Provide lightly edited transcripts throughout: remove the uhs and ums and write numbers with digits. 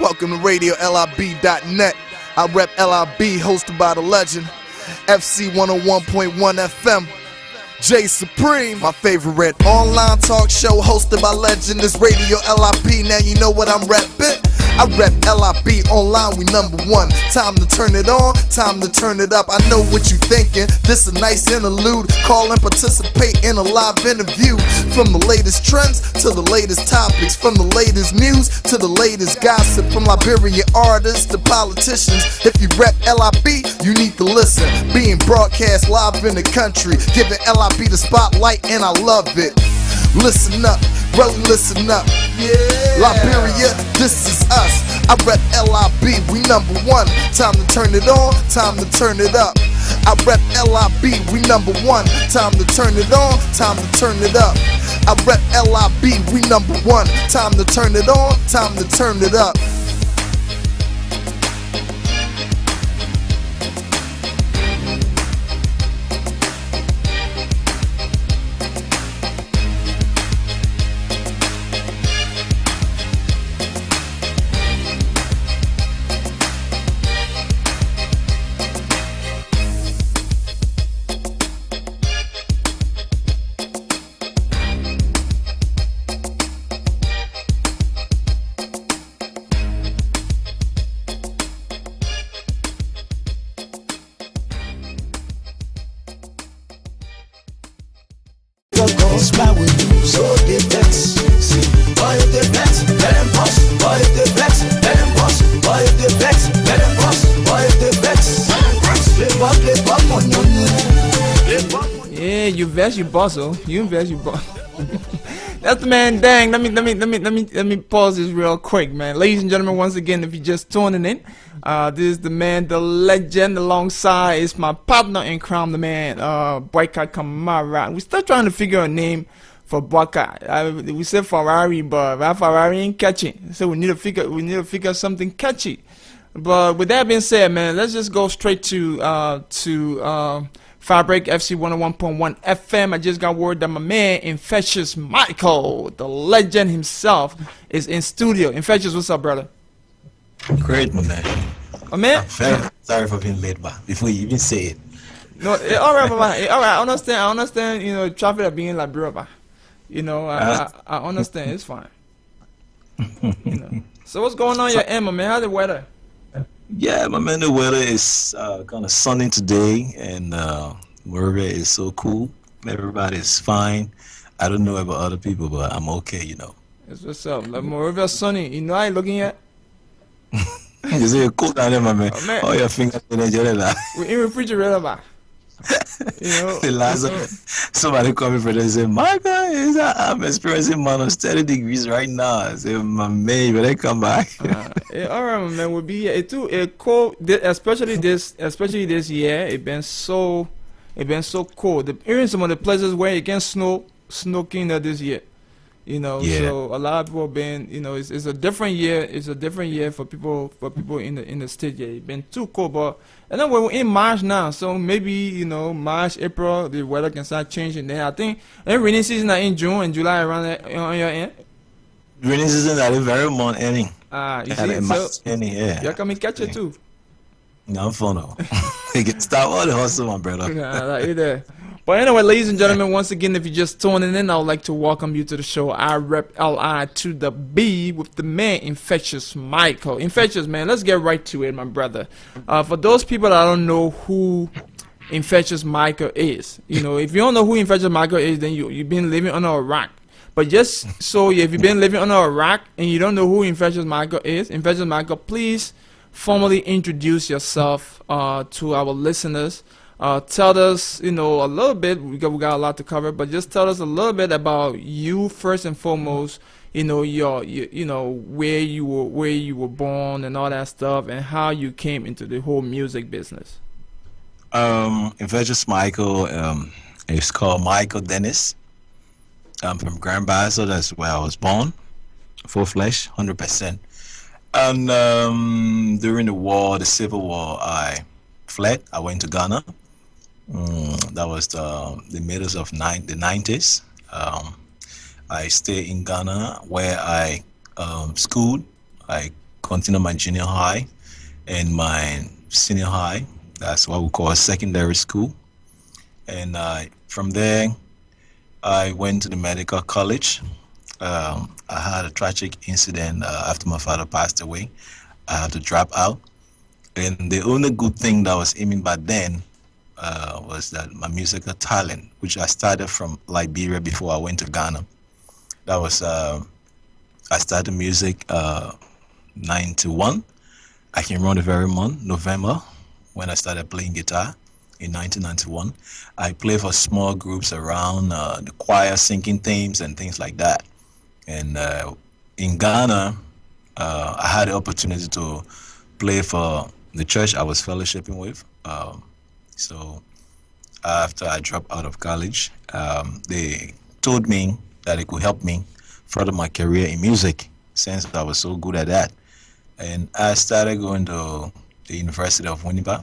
Welcome to RadioLIB.net. I rep LIB, hosted by the legend, FC 101.1 FM. J Supreme, my favorite online talk show hosted by legend is Radio LIB. Now you know what I'm reppin'. I rep LIB online, we number one. Time to turn it on, time to turn it up. I know what you thinking, this a nice interlude. Call and participate in a live interview. From the latest trends to the latest topics, from the latest news to the latest gossip, from Liberian artists to politicians. If you rep LIB, you need to listen. Being broadcast live in the country, giving LIB the spotlight, and I love it. Listen up, really listen up. Yeah. Liberia, this is us. I rep LIB, we number one. Time to turn it on, time to turn it up. I rep LIB, we number one. Time to turn it on, time to turn it up. I rep LIB, we number one. Time to turn it on, time to turn it up. Yeah, you invest, you boss, oh. You invest, you boss. That's the man. Dang, let me pause this real quick, man. Ladies and gentlemen, once again, if you're just tuning in, this is the man, the legend. Alongside is my partner in crime, the man, Boyka Kamara. We're still trying to figure a name for Boyka. We said Ferrari, but that Ferrari ain't catchy. So we need to figure something catchy. But with that being said, man, let's just go straight to Fabric FC 101.1 FM. I just got word that my man Infectious Michael, the legend himself, is in studio. Infectious, what's up, brother? Great, my man. Oh, man? I'm very sorry for being late, but before you even say it. No, all right, Baba. All right, I understand. You know, traffic of being in Liberia. You know, I understand. It's fine. You know. So what's going on your end, my man? How's the weather? Yeah, my man, the weather is kind of sunny today, and Monrovia is so cool. Everybody's fine. I don't know about other people, but I'm okay, you know. It's what's up. Like Monrovia sunny. You know how you looking at? You say cool down there, my man. Oh, man. Oh, your fingers in the We in refrigerator, ba. You know. The last somebody coming for them say, Michael, I'm experiencing minus 30 degrees right now. I say, my man, you better come back. All right, my man. We'll be here. It too. It cold, especially this year. It been so cold. Even some of the places where it can snow this year. You know, Yeah. so a lot of people have been, you know, it's a different year. It's a different year for people in the state. Yeah, it's been too cold, but and then we're in March now, so maybe, you know, March, April, the weather can start changing. Then I think rainy season are in June and July around that on your end. Rainy season are the very month ending. You see, so Ending, yeah. you can catch it too. No, I'm fun though. You can stop all the hustle, my brother. Like it there. But anyway, ladies and gentlemen, once again, if you're just tuning in, I would like to welcome you to the show. I rep LI to the B with the man, Infectious Michael. Infectious, man, let's get right to it, my brother. For those people that don't know who Infectious Michael is, you know, if you don't know who Infectious Michael is, then you've been living under a rock. But just so if you've been living under a rock and you don't know who Infectious Michael is, Infectious Michael, please formally introduce yourself to our listeners. Tell us, you know, a little bit. We got a lot to cover, but just tell us a little bit about you first and foremost. You know, you know where you were born and all that stuff, and how you came into the whole music business. Infectious Michael. It's called Michael Dennis. I'm from Grand Bassa. That's where I was born. Full flesh, 100%. And during the war, the Civil War, I fled. I went to Ghana. That was the middle of the 90s. I stayed in Ghana where I schooled. I continue my junior high and my senior high. That's what we call secondary school. And from there, I went to the medical college. I had a tragic incident after my father passed away. I had to drop out. And the only good thing that was aiming back then was that my musical talent, which I started from Liberia before I went to Ghana. That was I started music 91. I can remember the very month, November, when I started playing guitar in 1991. I played for small groups around the choir, singing themes and things like that. And in Ghana, I had the opportunity to play for the church I was fellowshipping with. So after I dropped out of college, they told me that it could help me further my career in music since I was so good at that. And I started going to the University of Winnipeg,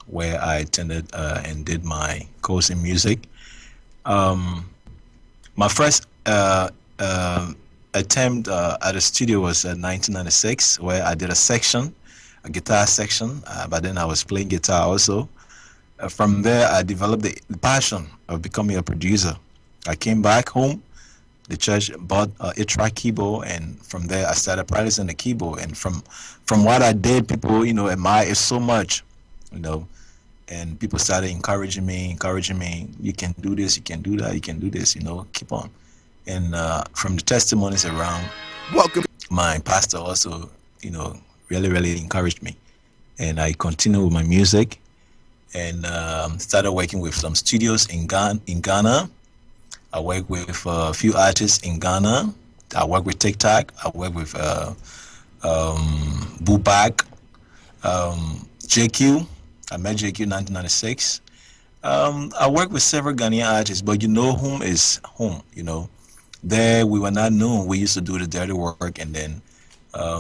where I attended and did my course in music. My first attempt at a studio was in 1996, where I did a guitar section, but then I was playing guitar also. From there, I developed the passion of becoming a producer. I came back home. The church bought a track keyboard, and from there I started practicing the keyboard. And from what I did, people admire it so much, and people started encouraging me. You can do this, you can do that, you can do this. Keep on. And from the testimonies around, Welcome. my pastor also, really encouraged me, and I continued with my music, and started working with some studios in Ghana. I work with a few artists in Ghana. I work with TikTok. I work with Bupak, JQ. I met JQ in 1996. I work with several Ghanaian artists, but whom is whom, There we were not known. We used to do the dirty work, and then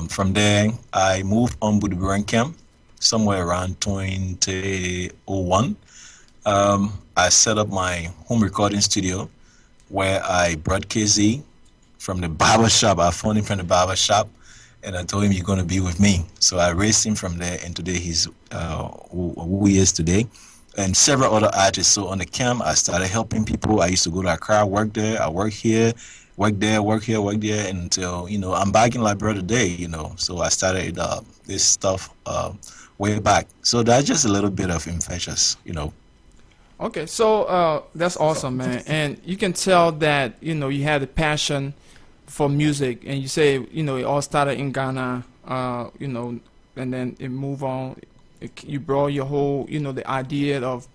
from there I moved on to the Liberian camp somewhere around 2001. I set up my home recording studio where I brought KZ from the barber shop. I phoned him from the barber shop, and I told him, you're going to be with me. So I raised him from there, and today he's who he is today. And several other artists. So on the camp, I started helping people. I used to go to Accra, work there. I work here, work there, work here, work there, until, I'm back in Liberia today, So I started this stuff way back. So that's just a little bit of Infectious, Okay, so that's awesome, man. And you can tell that you had a passion for music, and you say it all started in Ghana, and then it moved on. You brought your whole the idea of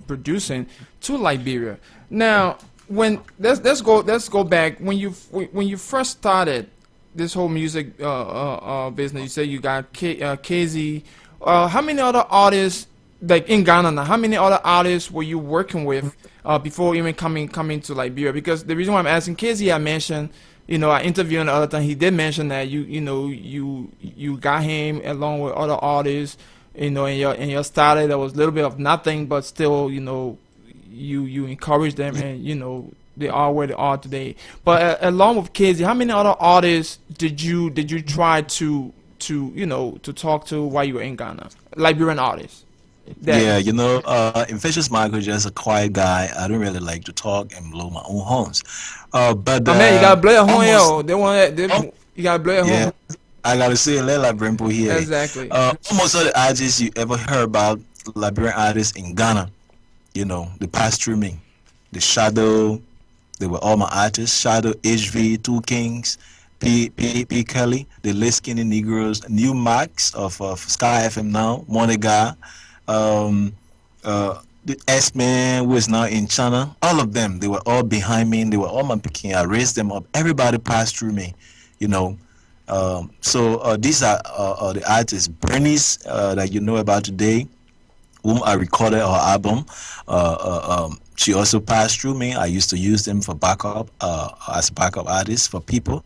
producing to Liberia. Now, let's go back when you first started this whole music business. You say you got KZ. How many other artists? Like in Ghana now, how many other artists were you working with before even coming to Liberia? Because the reason why I'm asking, KZ, I mentioned, I interviewed him the other time. He did mention that you got him along with other artists, in your style. There was a little bit of nothing, but still, you encouraged them, and they are where they are today. But along with KZ, how many other artists did you try to talk to while you were in Ghana? Liberian artists. Yeah, Infectious Michael just a quiet guy. I don't really like to talk and blow my own horns. But man, you gotta blow your horn, almost, you gotta blow your yeah, horn. I gotta say, let Liberian people here. Exactly. Almost all the artists you ever heard about, Liberian artists in Ghana, they passed through me. The Shadow, they were all my artists. Shadow, HV, Two Kings, P. Kelly, the Late Skinny Negroes, New Max of Sky FM now, Monica. The S-Man who is now in China, all of them, they were all behind me. They were all my picking. I raised them up. Everybody passed through me, So these are the artists. Bernice, that you know about today, whom I recorded her album. She also passed through me. I used to use them for backup, as backup artists for people.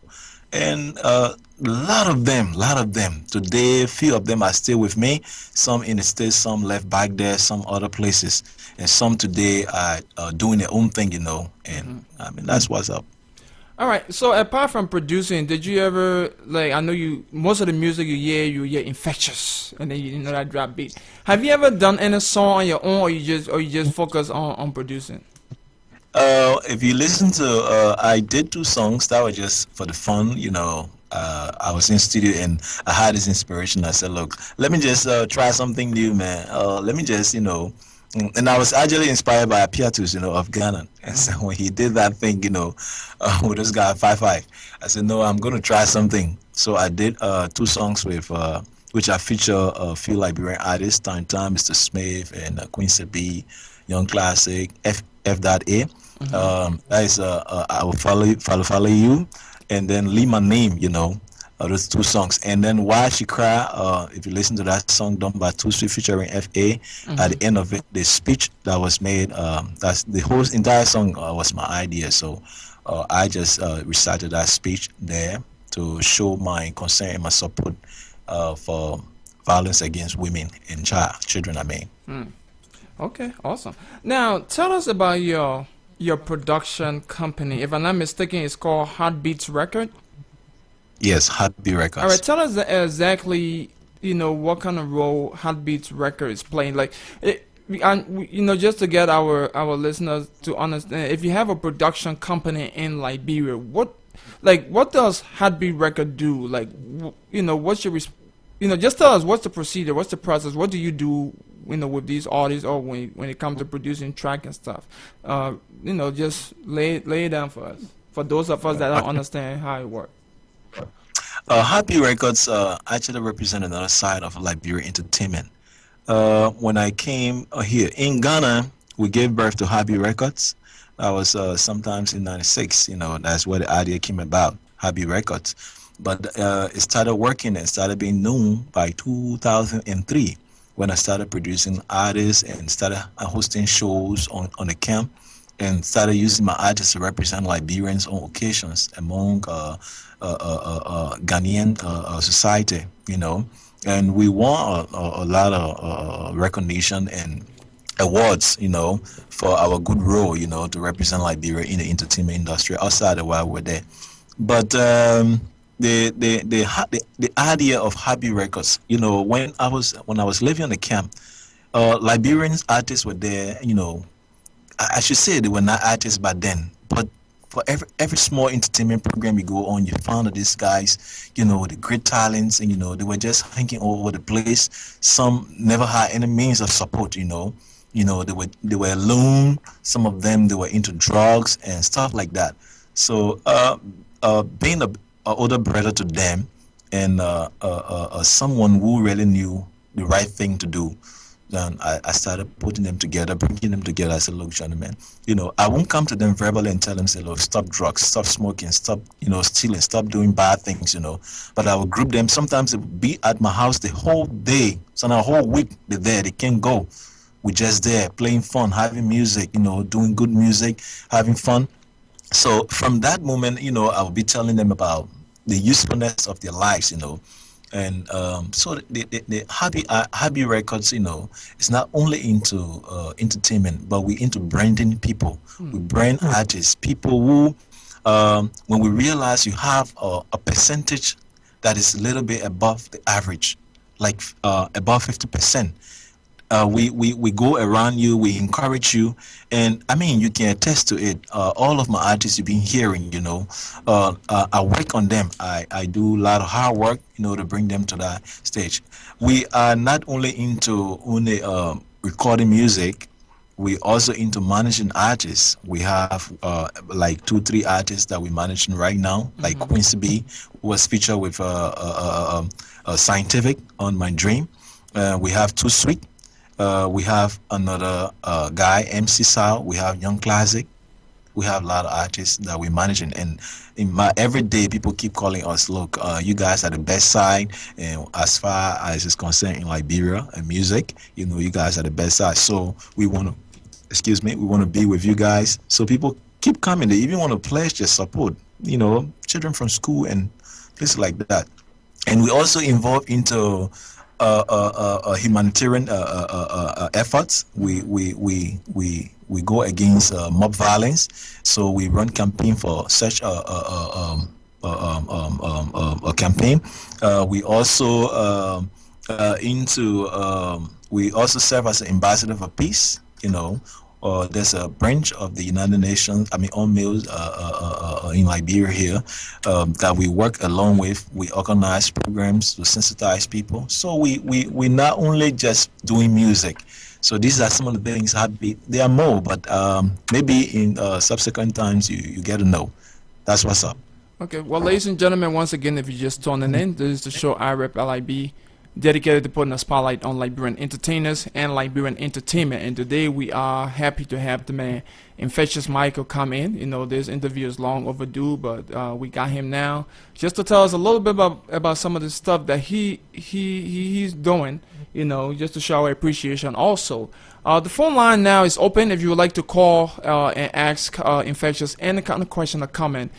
And a lot of them. Today, few of them are still with me. Some in the States, some left back there, some other places. And some today are doing their own thing, And I mean, that's what's up. All right. So apart from producing, did you ever like? I know you. Most of the music you hear infectious, and then you know that drop beat. Have you ever done any song on your own, or you just focus on producing? If you listen to, I did two songs that were just for the fun, you know. I was in studio and I had this inspiration. I said, look, let me just try something new, man. Let me just, you know, and I was actually inspired by Piatus, you know, of Ghana. And so when he did that thing, you know, with this guy, 5-5, I said, no, I'm going to try something. So I did two songs with, which I feature a few Liberian artists, Time Time, Mr. Smith, and Quincy B, Young Classic, F. A. That is I will follow you, and then leave my name. You know, those two songs, and then Why She Cry. If you listen to that song done by Two Sweet featuring Fa, at the end of it, the speech that was made. That's the whole entire song was my idea. So I just recited that speech there to show my concern and my support for violence against women and children. I mean. Okay, awesome. Now tell us about your production company. If I'm not mistaken, it's called Heartbeats Record. Yes, Happy All right, Records. tell us exactly, what kind of role Heartbeats Record is playing. Like, just to get our listeners to understand, if you have a production company in Liberia, what does Heartbeat Record do? Like, what's your, just tell us what's the procedure, what's the process, what do you do, with these artists, or when it comes to producing track and stuff. Just lay it down for us, for those of us that don't understand how it works. Happy Records actually represent another side of Liberian entertainment. When I came here in Ghana, we gave birth to Happy Records. That was sometimes in '96. That's where the idea came about, Happy Records. But it started working and started being known by 2003 when I started producing artists and started hosting shows on the camp and started using my artists to represent Liberians on occasions among Ghanaian society, and we won a lot of recognition and awards, for our good role, to represent Liberia in the entertainment industry outside of while we're there. But the idea of Happy Records, when I was living on the camp, Liberian artists were there. I should say they were not artists back then, but for every small entertainment program you go on, you found that these guys, the great talents, and they were just hanging all over the place. Some never had any means of support. They were alone. Some of them, they were into drugs and stuff like that. So being a older brother to them, and someone who really knew the right thing to do, then I started putting them together, bringing them together. I said, look, gentlemen, I won't come to them verbally and tell them, say, look, stop drugs, stop smoking, stop, stealing, stop doing bad things, But I will group them. Sometimes they would be at my house the whole day, so now a whole week they're there, they can't go. We're just there playing fun, having music, doing good music, having fun. So from that moment, I'll be telling them about the usefulness of their lives, and so the Happy Records, is not only into entertainment, but we into branding people. We brand artists, people who, when we realize you have a percentage that is a little bit above the average, like above 50%. We go around you, we encourage you, and I mean, you can attest to it. All of my artists you've been hearing, I work on them. I do a lot of hard work, to bring them to that stage. We are not only into only recording music, we also into managing artists. We have like 2-3 artists that we're managing right now, like Quincy B, who was featured with Scientific on My Dream. We have Too Sweet. We have another guy, MC Sal. We have Young Classic. We have a lot of artists that we're managing. And in my everyday, people keep calling us, look, you guys are the best side. And as far as it's concerned in Liberia and music, you guys are the best side. So we want to be with you guys. So people keep coming. They even want to pledge their support, children from school and places like that. And we also involve into humanitarian efforts. We go against mob violence. So we run campaign for such a campaign. We also we also serve as an ambassador for peace. There's a branch of the United Nations, UNMIL, in Liberia here, that we work along with. We organize programs to sensitize people. So we not only just doing music. So these are some of the things. There are more, but maybe in subsequent times you get to know. That's what's up. Okay, well, ladies and gentlemen, once again, if you're just tuning in, this is the show I Rep LIB, dedicated to putting a spotlight on Liberian entertainers and Liberian entertainment. And today we are happy to have the man Infectious Michael come in. This interview is long overdue, but we got him now just to tell us a little bit about some of the stuff that he's doing. Just to show our appreciation. Also, the phone line now is open. If you would like to call and ask Infectious any kind of question or comment,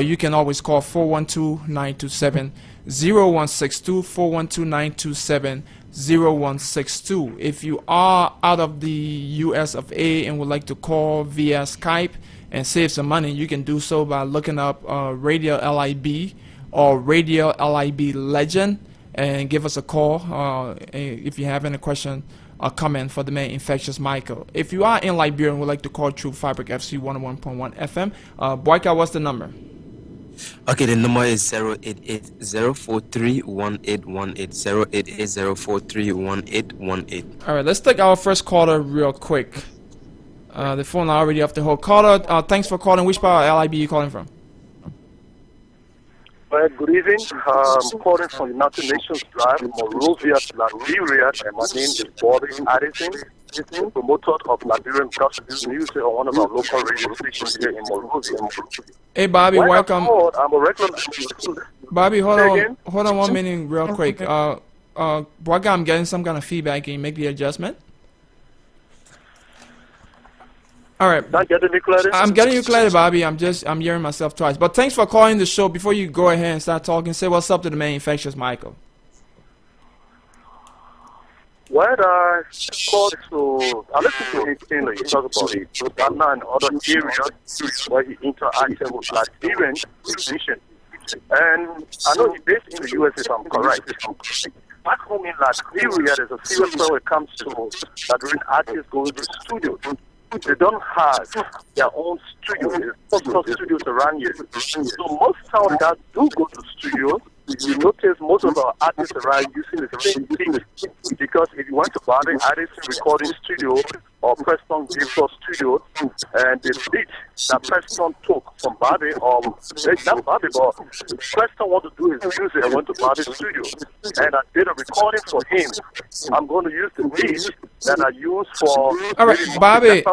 you can always call 412-927-0162, 412-927-0162. If you are out of the US of A and would like to call via Skype and save some money, you can do so by looking up Radio LIB or Radio LIB Legend, and give us a call if you have any question or comment for the man Infectious Michael. If you are in Liberia and would like to call through Fabric FC 101.1 FM, Boyka, what's the number? Okay, the number is 088-043-1818, All right, let's take our first caller real quick. The phone are already off the whole caller. Thanks for calling. Which part of LIB you calling from? Good evening. I'm calling from United Nations Drive, Monrovia, Liberia, and my name is Bobby Addison, the promoter of Liberian gospel music on one of our local radio stations here in Monrovia. Hey, Bobby, welcome. I'm a regular. Bobby, hold on 1 minute real quick. Boyka, I'm getting some kind of feedback. Can you make the adjustment? All right. Not getting me clear? I'm getting you clear, Bobby. I'm hearing myself twice. But thanks for calling the show. Before you go ahead and start talking, say what's up to the man Infectious Michael. Well, I called I listened to him saying that he talked about it, Ghana and other areas where he interacted with Liberian musicians. And I know he's based in the US, if I'm correct. Back home in Liberia, there's a serious problem when it comes to Liberian artists going to studios. They don't have their own studios. There's lots of studios around here. So most times that do go to studios, you notice most of our artists around using the same thing. Because if you want to buy an artist recording studio or Preston Victor studio, and the beat that Preston took from Bobby, or not Bobby, but Preston want to do his music, I went to Bobby's studio, and I did a recording for him. I'm going to use the beat that I use for. All right, Bobby.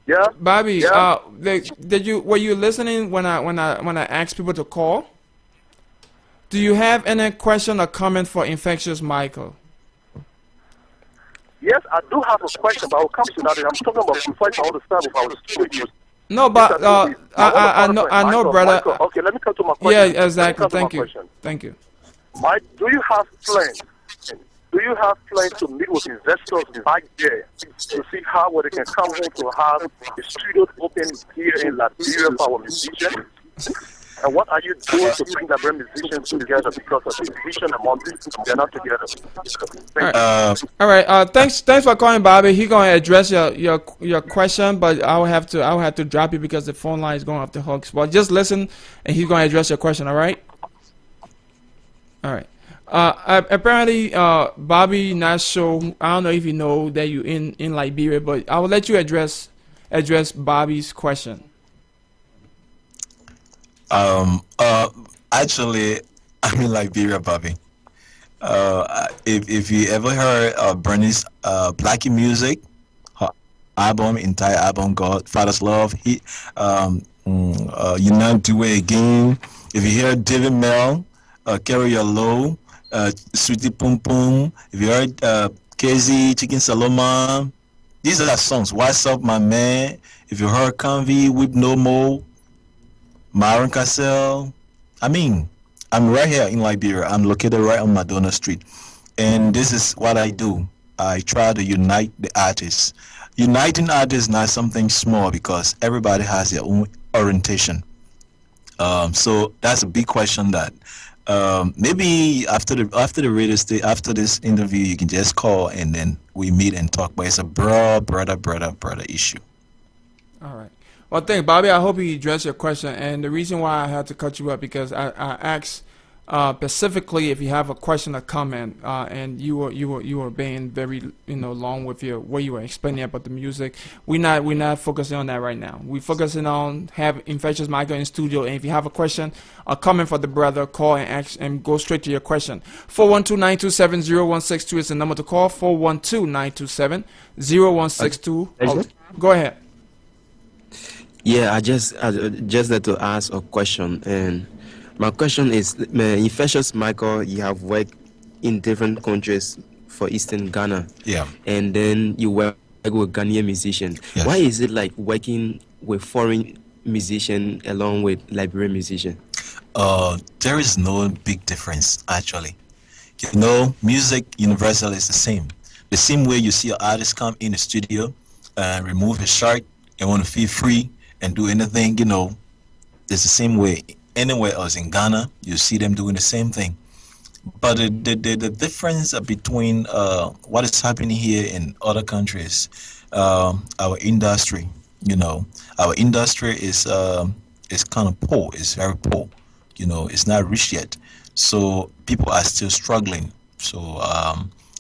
Yeah. Bobby, Yeah. Were you listening when I asked people to call? Do you have any question or comment for Infectious Michael? Yes, I do have a question, but I'll come to that. I'm talking about before I understand if I was studio. No, but I know, brother. Michael, okay, let me come to my question. Yeah, exactly. Thank you. Thank you. Mike, do you have plans? Do you have plans to meet with investors back there to see how they can come home to have a studio open here in Liberia for our musicians? And what are you doing to bring Liberian musicians together, because of the division among them, they're not together? All right. Thanks for calling, Bobby. He's gonna address your question, but I will have to drop you because the phone line is going off the hooks. But just listen, and he's gonna address your question. All right. All right. Apparently, Bobby not sure. I don't know if you know that you in Liberia, but I will let you address Bobby's question. Actually, I'm in Liberia, Bobby. If you ever heard Bernie's Blackie music, her entire album, God, Father's Love, You Not Do It Again. If you hear David Mel, Carry Your Low, Sweetie Pum Pum, if you heard KZ, Chicken Saloma, these are songs. What's Up, My Man? If you heard Convy, Whip No More, Myron Cassell, I'm right here in Liberia. I'm located right on Madonna Street. And this is what I do. I try to unite the artists. Uniting artists is not something small because everybody has their own orientation. So that's a big question that maybe after the radio state after this interview you can just call and then we meet and talk. But it's a brother issue. All right. Well, thank Bobby. I hope he addressed your question. And the reason why I had to cut you up because I asked specifically if you have a question or comment, and you were being very long with your way you were explaining about the music. We're not focusing on that right now. We're focusing on have Infectious Michael in studio. And if you have a question or comment for the brother, call and ask and go straight to your question. 412-927-0162 is the number to call. 412-927-0162. Oh, go ahead. Yeah, I just had to ask a question, and my question is, Infectious Michael, you have worked in different countries for Eastern Ghana. Yeah. And then you work with Ghanaian musicians. Yes. Why is it like working with foreign musicians along with Liberian musicians? There is no big difference actually. Music universal is the same. The same way you see an artist come in the studio and remove his shirt and want to feel free and do anything, it's the same way. Anywhere else in Ghana, you see them doing the same thing. But the difference between what is happening here in other countries, our industry, our industry is kind of poor. It's very poor. It's not rich yet. So people are still struggling. So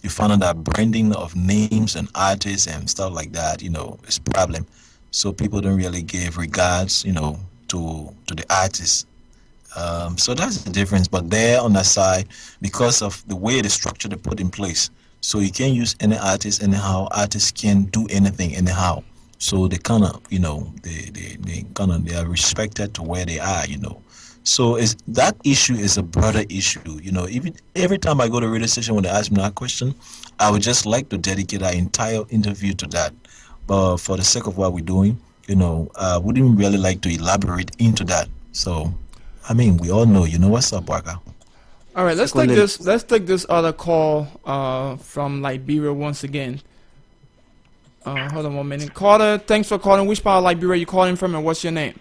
you find out that branding of names and artists and stuff like that, is a problem. So people don't really give regards, to the artists. So that's the difference. But there on that side, because of the way the structure they put in place, so you can't use any artist anyhow. Artists can't do anything anyhow. So they kind of, they are respected to where they are, So that issue is a broader issue, Even every time I go to a radio station when they ask me that question, I would just like to dedicate our entire interview to that. But for the sake of what we're doing, I wouldn't really like to elaborate into that. So, we all know, what's up, Barker? All right, let's take this other call from Liberia once again. Hold on 1 minute. Caller, thanks for calling. Which part of Liberia you calling from and what's your name?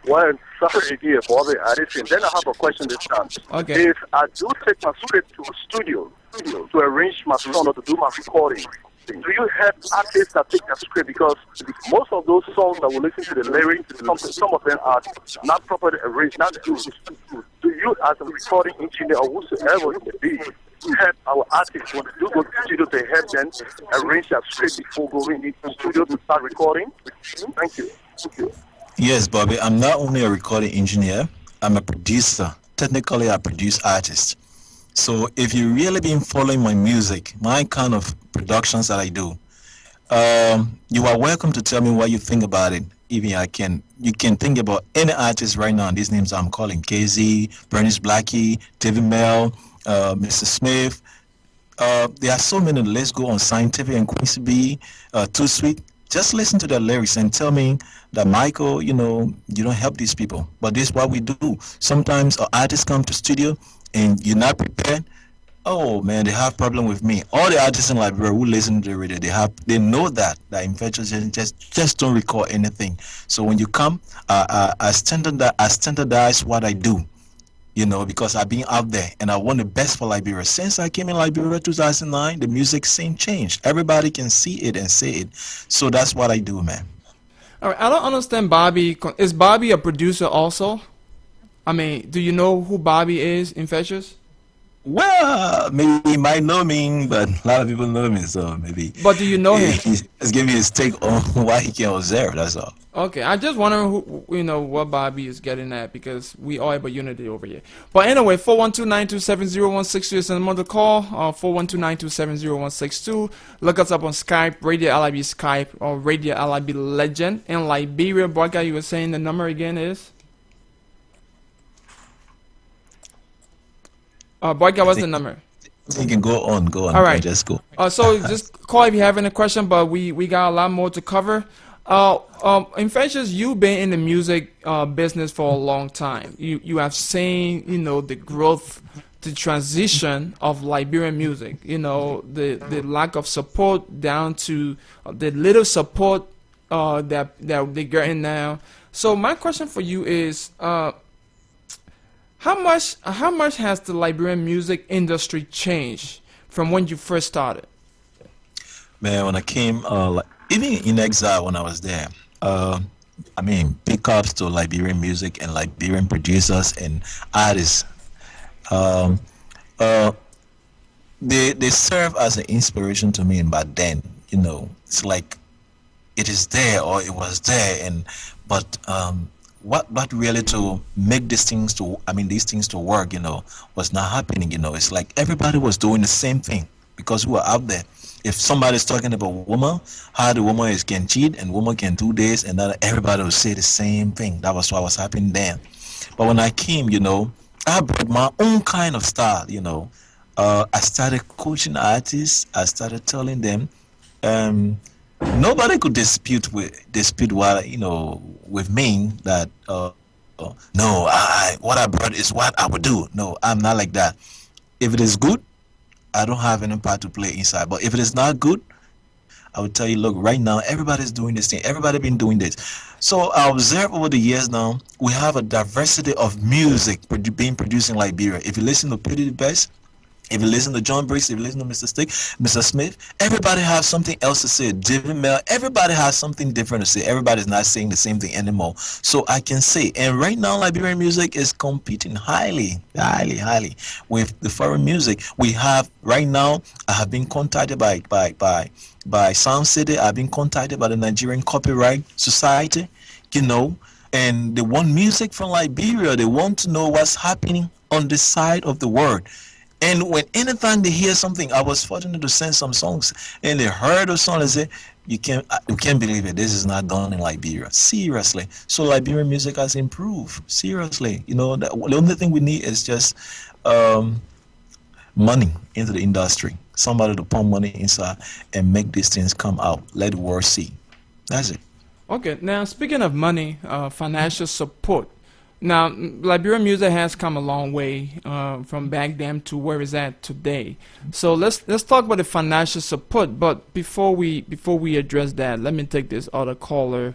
Well, sorry, dear Bobby, I didn't. Then I have a question this time. Okay. If I do take my script to a studio to arrange my song or to do my recording, do you have artists that take that script? Because most of those songs that we listen to the lyrics, some of them are not properly arranged, not used. Do you, as a recording engineer or whosoever it may be, help our artists when they do go to the studio to help them arrange that script before going into the studio to start recording? Thank you. Yes, Bobby. I'm not only a recording engineer, I'm a producer. Technically, I produce artists. So if you really been following my music, my kind of productions that I do, you are welcome to tell me what you think about it. Even you can think about any artist right now. These names I'm calling: KZ, Bernice Blackie, David Mel, Mr. Smith. There are so many. Let's go on Scientific and Quincy B, Too Sweet. Just listen to the lyrics and tell me that, Michael, you don't help these people. But this is what we do. Sometimes our artists come to studio and you're not prepared. Oh man, they have problem with me. All the artists in Liberia who listen to the radio, they know that Infectious just don't record anything. So when you come, I standardize what I do. Because I've been out there and I want the best for Liberia. Since I came in Liberia 2009, the music scene changed. Everybody can see it and say it. So that's what I do, man. All right, I don't understand Bobby. Is Bobby a producer also? Do you know who Bobby is, Infectious? Well, maybe he might know me, but a lot of people know me, so maybe. But do you know him? He's giving me his take on why he can observe, that's all. Okay, I just wonder what Bobby is getting at because we all have a unity over here. But anyway, 412-927-0162 is the number to call. 412-927-0162. Look us up on Skype, Radio LIB Skype, or Radio LIB Legend. In Liberia, Boyka, you were saying the number again is? Boyka, what's the number? You can go on. All right. Just go. So just call if you have any question, but we got a lot more to cover. Infectious, you've been in the music business for a long time. You have seen, the growth, the transition of Liberian music. The lack of support down to the little support that they're getting now. So my question for you is, how much has the Liberian music industry changed from when you first started? Man, when I came, even in exile when I was there, big ups to Liberian music and Liberian producers and artists. Um, uh, they serve as an inspiration to me back then. It's like it is there or it was there, but what really to make these things to work, was not happening. It's like everybody was doing the same thing because we were out there. If somebody's talking about woman, how the woman can cheat and woman can do this and that, everybody will say the same thing. That was what was happening then. But when I came, I brought my own kind of style. I started coaching artists. I started telling them, nobody could dispute what with me that no, what I brought is what I would do. No, I'm not like that. If it is good, I don't have any part to play inside. But if it is not good, I would tell you, look, right now everybody's doing this thing. Everybody been doing this. So I observe over the years now, we have a diversity of music being produced in Liberia. If you listen to Pretty the Best, if you listen to John Briggs, if you listen to Mr. Stick, Mr. Smith, everybody has something else to say. David Mel, everybody has something different to say. Everybody's not saying the same thing anymore. So I can say, and right now Liberian music is competing highly with the foreign music. We have right now, I have been contacted by Sound City. I've been contacted by the Nigerian Copyright Society, and they want music from Liberia. They want to know what's happening on this side of the world. And when anytime they hear something, I was fortunate to send some songs, and they heard a song and say, you can't believe it. This is not done in Liberia. Seriously. So Liberian music has improved. Seriously. The only thing we need is just money into the industry. Somebody to pump money inside and make these things come out. Let the world see. That's it. Okay. Now, speaking of money, financial support. Now, Liberian music has come a long way from back then to where it's at today. So let's talk about the financial support. But before we address that, let me take this other caller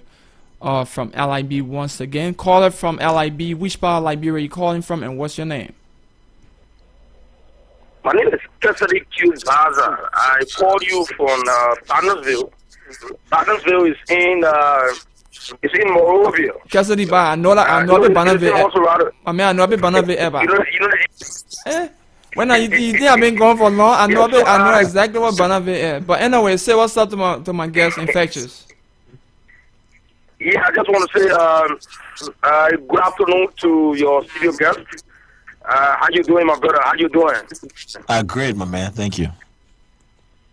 from LIB once again. Caller from LIB, which part of Liberia are you calling from, and what's your name? My name is Cassidy Q. Baza. I called you from Partnersville. Partnersville is in Morovia. Cassidy Ba, I know Banave. I mean, I know Banave ever. When you think I've been going for long, I know exactly what Banave is. But anyway, say what's up to my guest, Infectious. Yeah, I just want to say good afternoon to your studio guest. How you doing, my brother? How you doing? Great, my man. Thank you.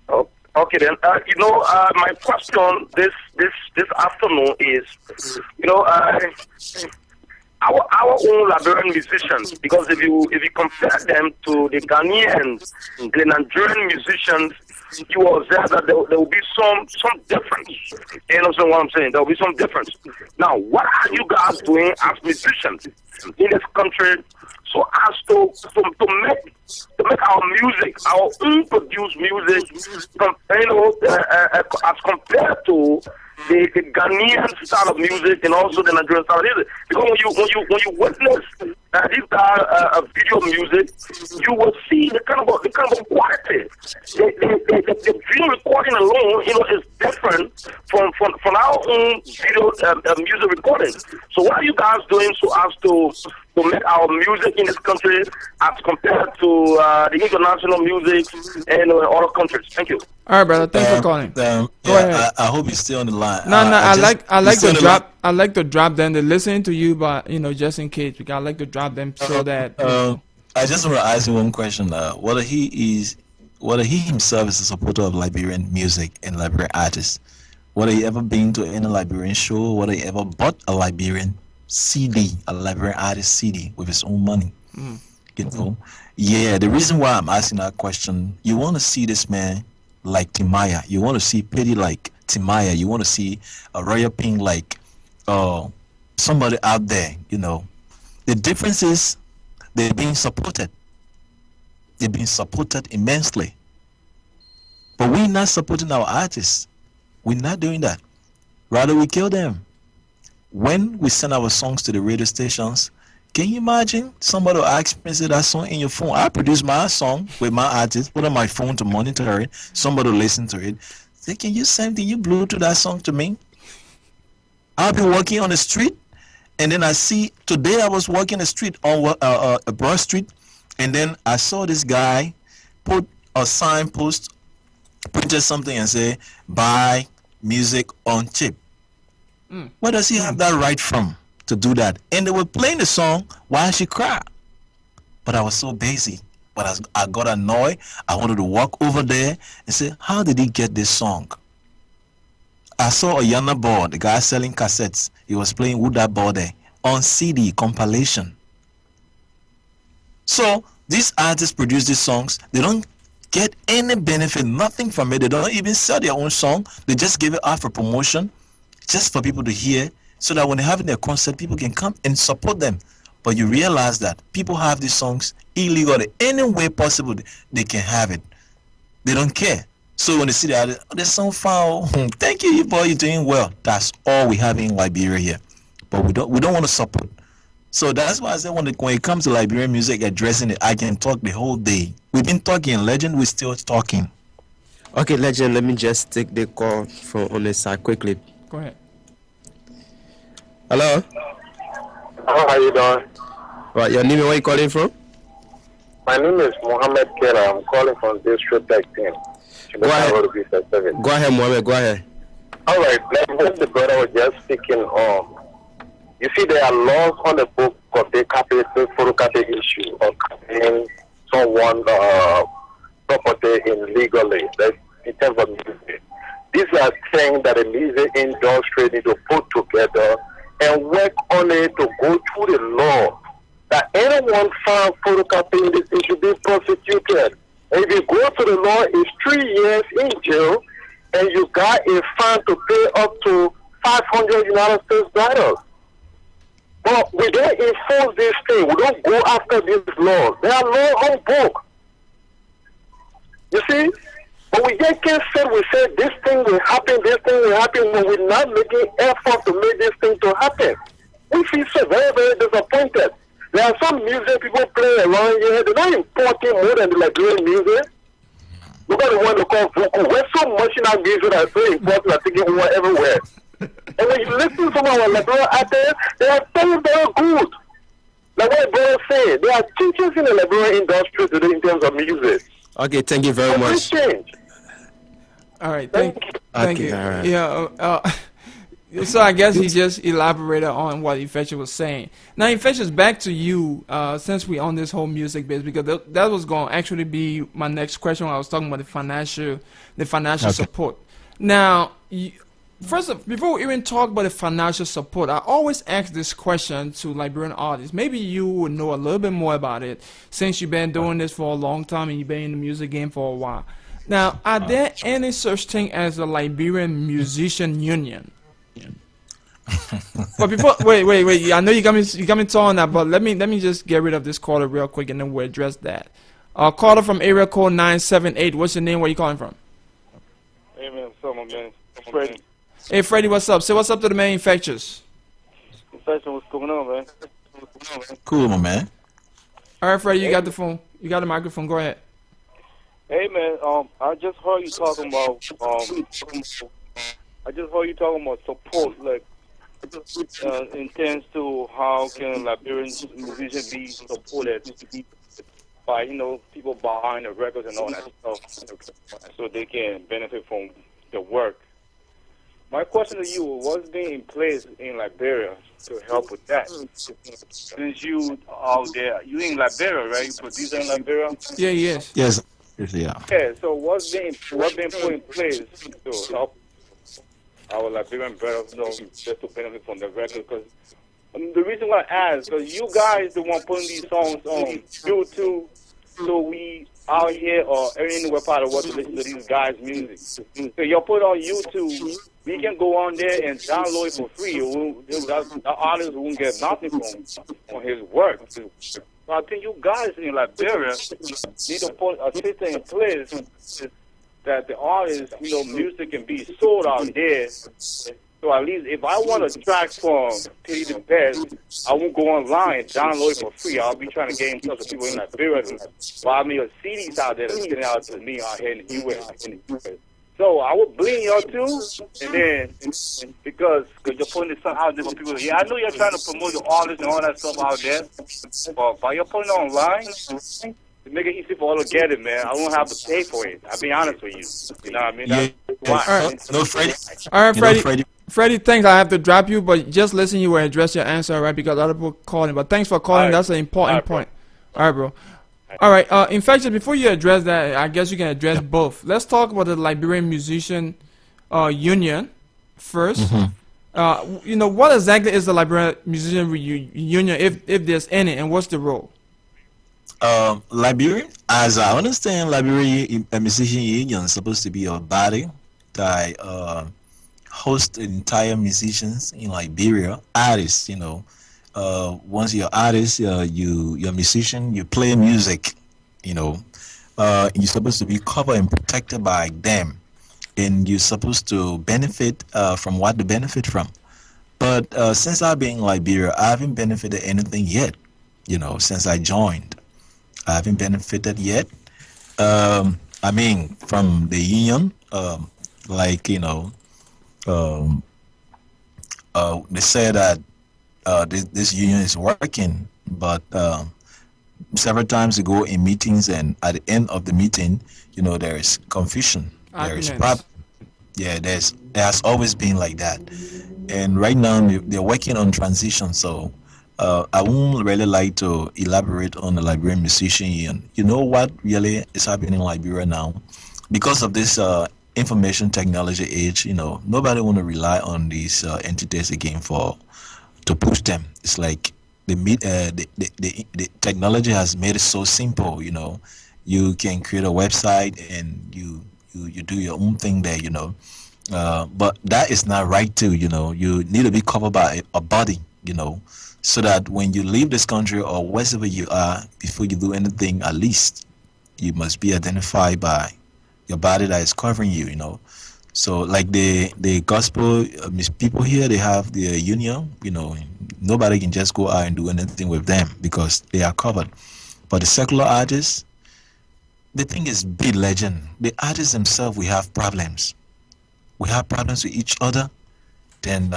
Oh, okay then. My question this afternoon is, our own Liberian musicians, because if you compare them to the Ghanaian, the Nigerian musicians, you will observe that there will be some difference. You understand what I'm saying? There will be some difference. Now, what are you guys doing as musicians in this country so as to make our music, our own produced music, as compared to the Ghanaian style of music and also the Nigerian style of music? Because when you witness this video music, you will see the kind of quality. The video recording alone, is different from our own video music recording. So what are you guys doing so as to make our music in this country as compared to the international music and other countries? Thank you. All right, brother. Thanks for calling. Go ahead. I hope you're still on the line. No, I like to drop them. They're listening to you, but just in case, because I like to drop them so that. I just want to ask you one question. Whether he himself is a supporter of Liberian music and Liberian artists, whether he ever been to any Liberian show, whether he ever bought a Liberian CD, a Liberian artist CD with his own money. Yeah, the reason why I'm asking that question, you want to see this man like Timaya, you want to see Petty like Timaya. You want to see a Royal Pink like somebody out there. The difference is they're being supported. They're being supported immensely. But we're not supporting our artists. We're not doing that. Rather, we kill them. When we send our songs to the radio stations, can you imagine somebody will ask me, say that song in your phone? I produce my song with my artist, put on my phone to monitor it. Somebody will listen to it. Say, can you send you Bluetooth that song to me? I'll be walking on the street, and then I see, today I was walking the street on a Broad Street, and then I saw this guy put a signpost, printed something and say, buy music on chip. Where does he have that right from to do that? And they were playing the song while she cried. But I was so busy. But I got annoyed. I wanted to walk over there and say, how did he get this song? I saw a Yana board, the guy selling cassettes. He was playing with that board there on CD compilation. So these artists produce these songs. They don't get any benefit, nothing from it. They don't even sell their own song. They just give it out for promotion, just for people to hear, so that when they're having their concert, people can come and support them. But you realize that people have these songs illegally. Any way possible, they can have it. They don't care. So when they see that, oh, there's some foul. Thank you, boy, you're doing well. That's all we have in Liberia here. But we don't want to support. So that's why I say when it comes to Liberian music, addressing it, I can talk the whole day. We've been talking, Legend, we're still talking. Okay, Legend, let me just take the call from on the side quickly. Go ahead. Hello? How are you doing? Right, your name and where you calling from? My name is Mohammed Kera. I'm calling from District 13. Go ahead, Mohammed, go ahead. All right, like what the brother was just speaking on. You see, there are laws on the book of the photocopy issue of copying someone property illegally, like in terms of music. These are things that the music industry need to put together and work on it to go through the law. That anyone found photocopying this thing should be prosecuted. And if you go to the law, it's 3 years in jail, and you got a fine to pay up to $500. But we don't enforce this thing. We don't go after these laws. They are law on book. You see? But we just can't say, we say this thing will happen, when we're not making effort to make this thing to happen. We feel so very, very disappointed. There are some music people play around here. They're not importing more than the Liberian music. Look at the one they call vocal. We're so much in our music that's so important that taking over everywhere. And when you listen to some of our Liberian artists, they are very, very good. Like what brother said, there are teachers in the Liberian industry today in terms of music. Okay, thank you very much. Change. All right, thank you. Okay, all right. Yeah. So I guess he just elaborated on what Infectious was saying. Now, Infectious, back to you, since we on this whole music base, because that was going to actually be my next question when I was talking about the financial support. Now, before we even talk about the financial support, I always ask this question to Liberian artists. Maybe you would know a little bit more about it since you've been doing this for a long time and you've been in the music game for a while. Now, are there any such thing as a Liberian Musician Union? But before, wait. I know you got me talking that, but let me just get rid of this caller real quick, and then we'll address that. Caller from area code 978. What's your name? Where you calling from? Hey man, what's up, my man? Freddie. Hey Freddie, what's up? Say what's up to the man Infectious. Infectious, what's going on, man? Cool, my man. All right, Freddie, you got the phone. You got the microphone. Go ahead. Hey man, I just heard you talking about support, like in terms to how can Liberian musicians be supported by people buying the records and all that stuff, so they can benefit from the work. My question to you: what's being in place in Liberia to help with that? Since you out there, you in Liberia, right? You producer in Liberia? Yeah, yes. Yes, yeah. Yeah. So what's being put in place to help our Liberian brothers, just to benefit from the record? Because the reason why I ask, because you guys the one putting these songs on YouTube, so we out here or anywhere part of the world to listen to these guys' music. So you'll put it on YouTube. We can go on there and download it for free. The artist won't get nothing from his work. So I think you guys in Liberia need to put a system in place that the artists, music can be sold out there. So at least if I want a track from Pity the Best, I won't go online and download it for free. I'll be trying to get in touch with people in Liberia to buy me a CDs out there that's getting out to me out here in the US. So I would blame y'all too, and then because you're putting this stuff out there for people. Yeah, I know you're trying to promote your artists and all that stuff out there, but by you're putting it online, to make it easy for all to get it, man. I won't have to pay for it. I'll be honest with you. You know what I mean? That's why. All right. No, Freddie. All right, Freddie. Freddie. Freddie, thanks. I have to drop you, but just listen, you will address your answer, all right? Because other people calling. But thanks for calling. All right. That's an important All right, point. All right, bro. All right. Infectious, before you address that, I guess you can address both. Let's talk about the Liberian Musician Union first. What exactly is the Liberian Musician Union, if there's any, and what's the role? Liberian, as I understand, Liberian Musician Union is supposed to be a body that host entire musicians in Liberia, artists. Once you're artist, you're a musician, you play music. You're supposed to be covered and protected by them, and you're supposed to benefit from what they benefit from. But since I've been in Liberia, I haven't benefited anything yet. Since I joined, I haven't benefited yet. I mean, from the union, they say that this union is working, but several times you go in meetings, and at the end of the meeting, there is confusion. There is problem. Yeah, there has always been like that. And right now they're working on transition, so I won't really like to elaborate on the Liberian Musician Union. You know what really is happening in Liberia now? Because of this information technology age, nobody want to rely on these entities again to push them. It's like the technology has made it so simple. You can create a website and you do your own thing there. But that is not right too. You need to be covered by a body. So that when you leave this country or wherever you are, before you do anything, at least you must be identified by your body that is covering you. So like the gospel people here, they have their union. Nobody can just go out and do anything with them because they are covered. But the secular artists, the thing is big legend. The artists themselves, we have problems. We have problems with each other. Then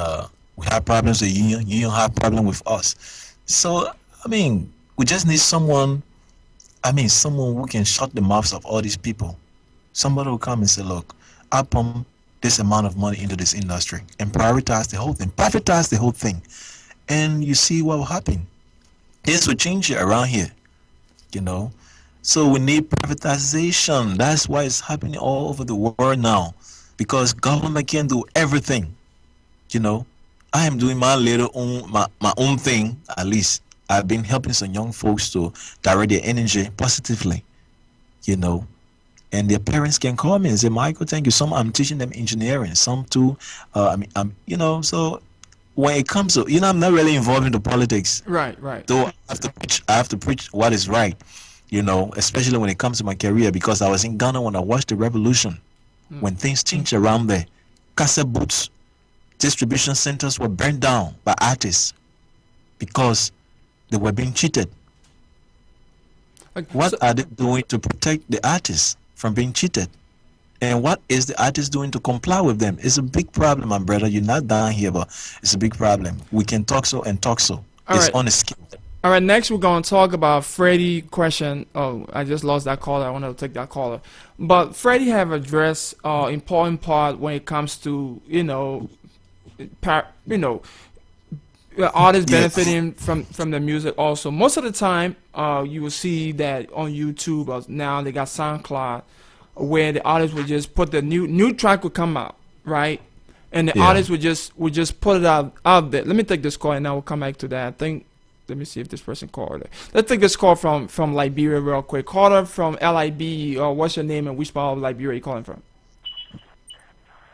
we have problems with union. Union have problem with us. So we just need someone. Someone who can shut the mouths of all these people. Somebody will come and say, look, I pump this amount of money into this industry and privatize the whole thing. Privatize the whole thing. And you see what will happen. This will change it around here. So we need privatization. That's why it's happening all over the world now. Because government can do everything. I am doing my own thing, at least. I've been helping some young folks to direct their energy positively. And their parents can call me and say, Michael, thank you. Some I'm teaching them engineering, some too. So when it comes to, I'm not really involved in the politics. Right. Though I have to preach what is right, especially when it comes to my career, because I was in Ghana when I watched the revolution, when things changed around there. Cassette booths, distribution centers were burned down by artists because they were being cheated. What are they doing to protect the artists from being cheated? And what is the artist doing to comply with them? It's a big problem, my brother. You're not down here, but it's a big problem. We can talk so and talk so. It's on a scale. All right, next we're going to talk about Freddie question. Oh, I just lost that caller. I wanted to take that caller. But Freddie have addressed important part when it comes to, artists benefiting from the music also. Most of the time, you will see that on YouTube, or now they got SoundCloud, where the artist would just put the new track would come out, right? And the artist would just put it out there. Let me take this call and I will come back to that. I think Let me see if this person called. Let's take this call from Liberia real quick. Caller from LIB. What's your name and which part of Liberia you calling from?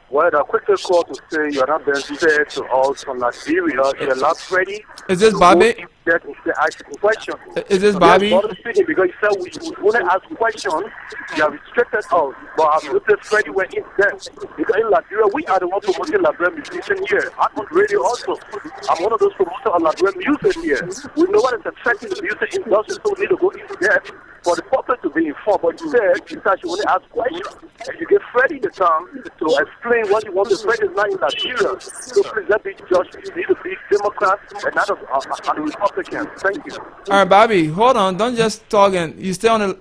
Well, a quick call to say you're not being fair to us from Liberia. You're not ready. Is this Bobby? Ask question. Is this Bobby? Yes, Bobby speaking, because you said we want to ask questions. You have restricted us, but I've noticed Freddie went in there. Because in Liberia, we are the one promoting Liberian musician here. I'm on radio also. I'm one of those promoters of Liberian music here. We know what is affecting the music industry, so we need to go into depth for the public to be informed. But you said you want to ask questions, and you give Freddie the time to explain what you want to say is not in Liberia. So please let me judge. You need to be Democrat and not a Republican. Thank you. All right, Bobby, hold on. Don't just talk and you stay on the.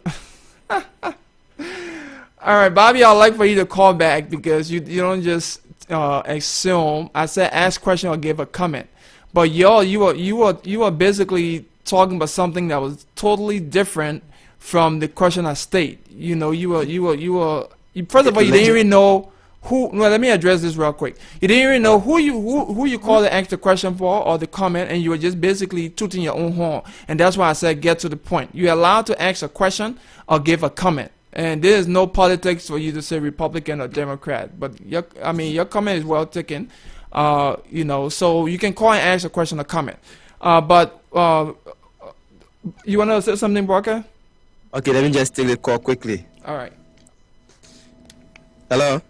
All right, Bobby, I'd like for you to call back because you don't just assume. I said ask question or give a comment, but you were basically talking about something that was totally different from the question I state. You know, first of all, you didn't even know who. Well, let me address this real quick. You didn't even know who you called to ask the question for or the comment, and you were just basically tooting your own horn. And that's why I said get to the point. You're allowed to ask a question or give a comment. And there is no politics for you to say Republican or Democrat. But your comment is well taken. You know, so you can call and ask a question or comment. But you want to say something, Barker? Okay, let me just take the call quickly. All right. Hello?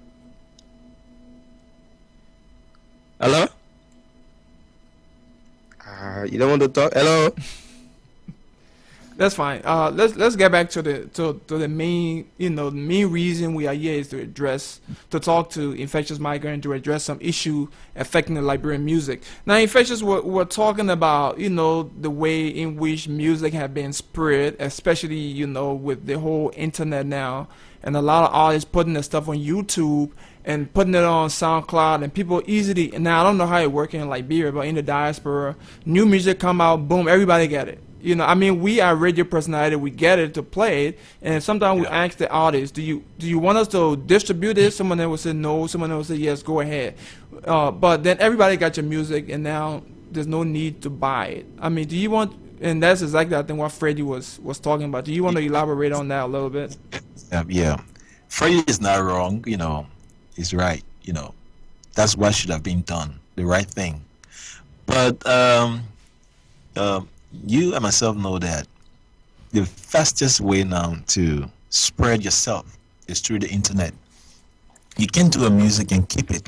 Hello? You don't want to talk? Hello? That's fine. Let's get back to the main main reason we are here is to talk to Infectious Migrant to address some issue affecting the Liberian music. Now, Infectious, we're talking about the way in which music have been spread, especially with the whole internet now, and a lot of artists putting their stuff on YouTube and putting it on SoundCloud, and people easily. Now, I don't know how it works in Liberia, but in the diaspora, new music come out, boom, everybody get it. We are radio personality, we get it to play it, and sometimes we ask the artist, do you want us to distribute it? Someone else will say no, someone else will say yes, go ahead. But then everybody got your music, and now there's no need to buy it. Do you want? And that's exactly I think what Freddie was talking about. Do you want to elaborate on that a little bit? Yeah, Freddie is not wrong. He's right. That's what should have been done, the right thing. But you and myself know that the fastest way now to spread yourself is through the internet. You can't do a music and keep it.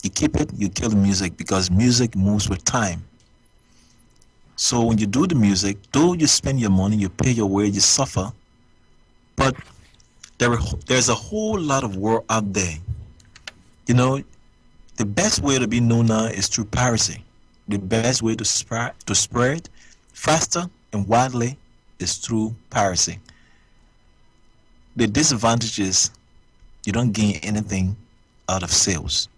You keep it, you kill the music, because music moves with time. So when you do the music, though you spend your money, you pay your wage, you suffer, but there's a whole lot of work out there. The best way to be known now is through piracy. The best way to spread faster and widely is through piracy. The disadvantage is you don't gain anything out of sales.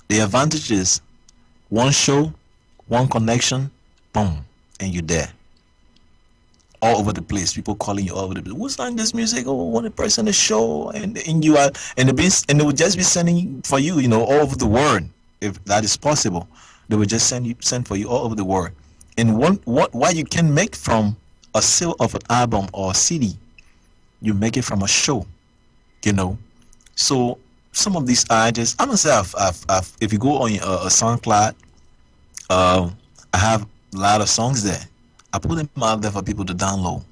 The advantage is one show, one connection, boom, and you're there. All over the place, people calling you all over the place. Who's on this music? Oh, one person a show, and you are, and they will just be sending for you, all over the world, if that is possible. They will just send for you all over the world. And what you can make from a sale of an album or a CD, you make it from a show, So some of these artists, I must say, I've if you go on a SoundCloud, I have a lot of songs there. I put them out there for people to download.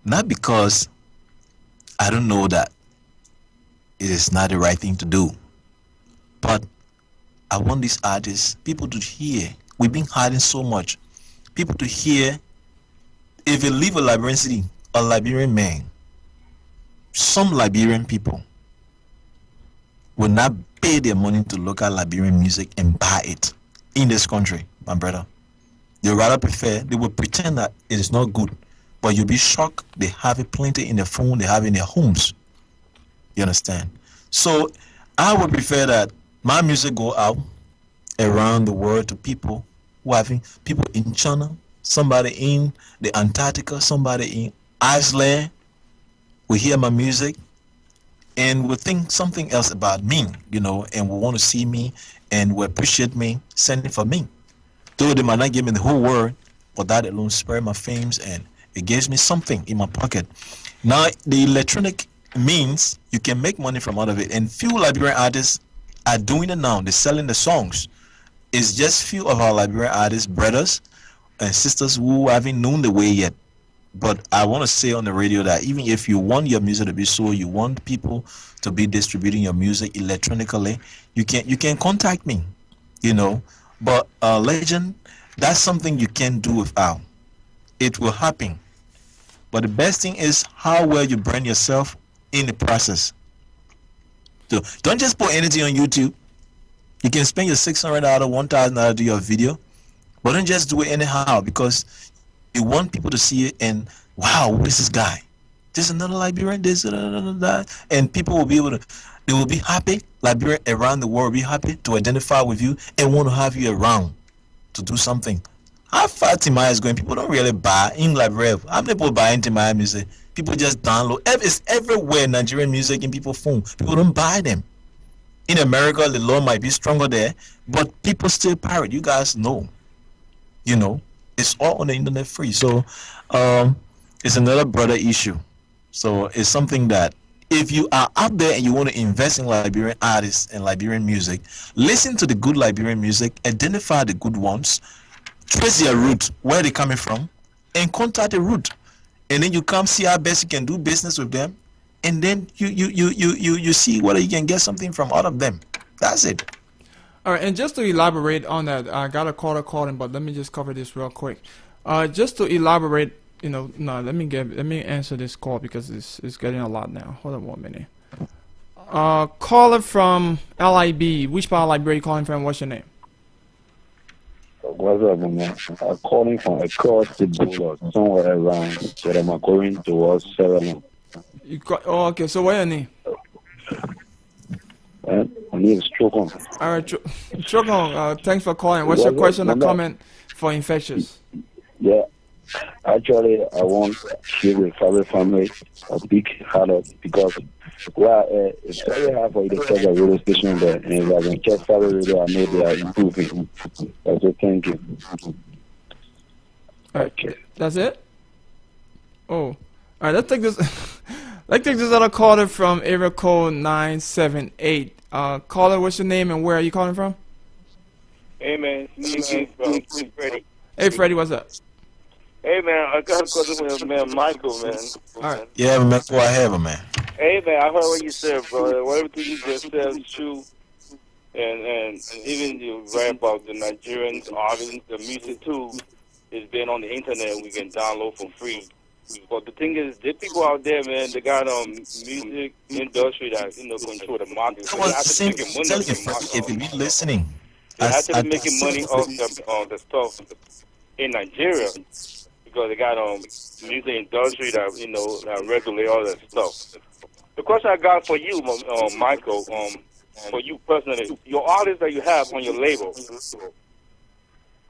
Not because I don't know that it is not the right thing to do, but I want these artists, people to hear. We've been hiding so much. People to hear. If you leave a Liberian city, a Liberian man, some Liberian people will not pay their money to look at Liberian music and buy it in this country, my brother. They rather prefer, they will pretend that it is not good, but you'll be shocked they have it plenty in their phone, they have it in their homes. You understand? So I would prefer that my music go out around the world to people people in China, somebody in the Antarctica, somebody in Iceland will hear my music and will think something else about me, and will want to see me and will appreciate me, send it for me. Though they might not give me the whole world, but that alone spare my fames and it gives me something in my pocket. Now the electronic means you can make money from out of it, and few Liberian artists are doing it now. They're selling the songs. It's just few of our Liberian artists, brothers and sisters, who haven't known the way yet. But I want to say on the radio that even if you want your music to be sold, you want people to be distributing your music electronically, you can contact me, you know. But legend, that's something you can do without. It will happen. But the best thing is how well you brand yourself in the process. So don't just put anything on YouTube. You can spend your $600, $1,000 to do your video, but don't just do it anyhow, because you want people to see it and wow, who is this guy? This is another Liberian, this that, and people will be able to. They will be happy. Liberian around the world will be happy to identify with you and want to have you around to do something. How far Timaya is going, people don't really buy in Liberia. How many people buy in Timaya music? People just download. It's everywhere, Nigerian music in people's phone. People don't buy them. In America, the law might be stronger there, but people still pirate. You guys know. You know, it's all on the internet free. So it's another broader issue. So it's something that if you are out there and you want to invest in Liberian artists and Liberian music, listen to the good Liberian music, identify the good ones, trace their root, where they're coming from, and contact the root. And then you come see how best you can do business with them, and then you see whether you can get something from out of them. That's it. All right, and just to elaborate on that, I got a caller calling, but let me just cover this real quick. Just to elaborate, no, let me answer this call because it's getting a lot now. Hold on 1 minute. Caller from LIB. Which part of Liberia are you calling from? What's your name? What's up, man? I'm calling from across the border, somewhere around, but I'm going towards Seven. Okay, so what's your name? My name is Chokon. All right, Chokon, thanks for calling. What's your question or comment for Infectious? Yeah, actually, I want to give the family a big shout out because it's very hard for you to check a radio station there, and if I can check family radio, I know they are improving. So thank you. Okay, that's it. Oh, all right. Let's take this. Let's take this other caller from area code 978. Caller, what's your name and where are you calling from? Hey man, speaking from Freddie. Hey Freddie, what's up? Hey man, I got a question for man Michael, man. All right. Yeah, man, go ahead, man. Hey man, I heard what you said, brother. Everything you just said is true. And even you write about the Nigerian artists, the music too, is being on the internet. We can download for free. But the thing is, there people out there, man, they got music industry that control the market. So they have to be making money off the market. If you be listening, they have to be making money off the stuff in Nigeria because they got music industry that that regulate all that stuff. The question I got for you, Michael, for you personally, your artists that you have on your label,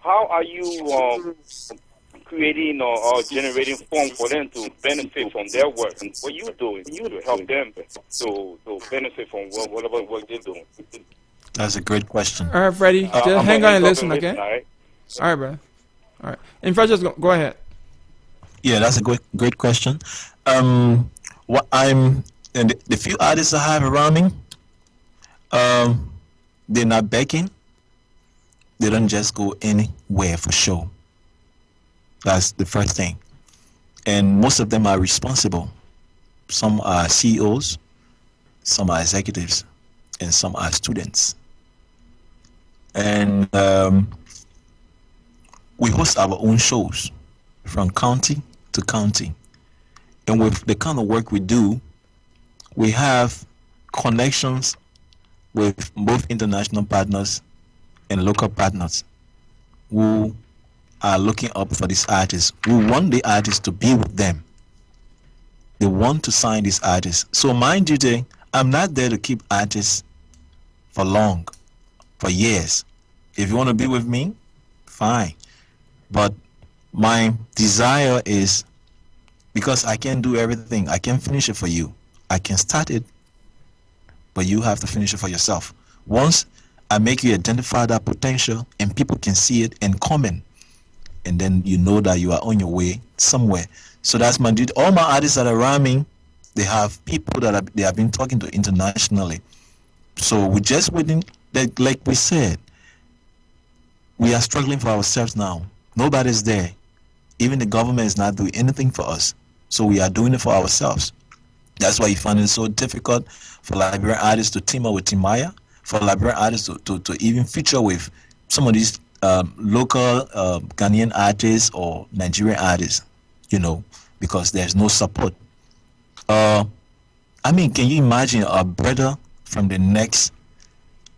how are you creating or generating funds for them to benefit from their work? And what you doing to help them to benefit from whatever work they're doing? That's a great question. All right, Freddie, just hang on and listen, okay? All right, bro. All right. Infectious, go ahead. Yeah, that's a great question. What and the few artists I have around me, they're not begging. They don't just go anywhere for show. That's the first thing. And most of them are responsible. Some are CEOs, some are executives, and some are students. And we host our own shows from county to county. And with the kind of work we do, we have connections with both international partners and local partners who are looking up for these artists, who want the artists to be with them. They want to sign these artists. So my duty, I'm not there to keep artists for long, for years. If you want to be with me, fine. But my desire is, because I can't do everything, I can finish it for you. I can start it, but you have to finish it for yourself. Once I make you identify that potential, and people can see it and comment, and then you know that you are on your way somewhere. So that's my duty. All my artists that are around me, they have people that they have been talking to internationally. So we're just waiting. Like we said, we are struggling for ourselves now. Nobody's there. Even the government is not doing anything for us. So we are doing it for ourselves. That's why you find it so difficult for Liberian artists to team up with Timaya, for Liberian artists to even feature with some of these local Ghanaian artists or Nigerian artists, because there's no support. I mean, can you imagine a brother from the next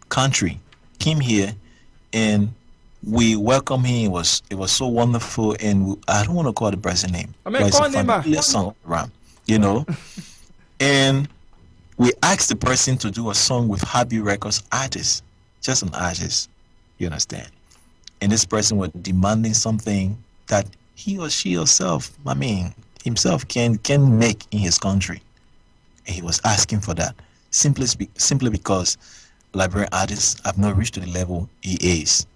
country came here and we welcome him. It was so wonderful, and I don't want to call the person name. I mean, it's call a familiar song around, and we asked the person to do a song with Happy Records artist, just an artist, you understand? And this person was demanding something that he or she himself can make in his country, and he was asking for that simply because Liberian artists have not reached to the level he is.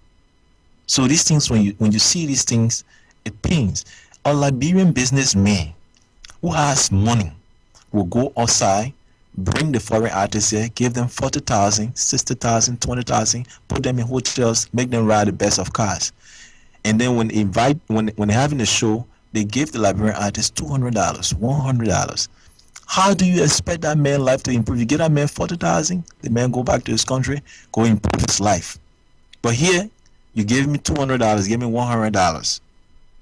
So these things, when you see these things, it pains. A Liberian businessman who has money will go outside, bring the foreign artists here, give them 40,000, 60,000, 20,000, put them in hotels, make them ride the best of cars. And then when they're having a show, they give the Liberian artist $200, $100. How do you expect that man's life to improve? You give that man 40,000, the man go back to his country, go improve his life. But here, you give me $200, give me $100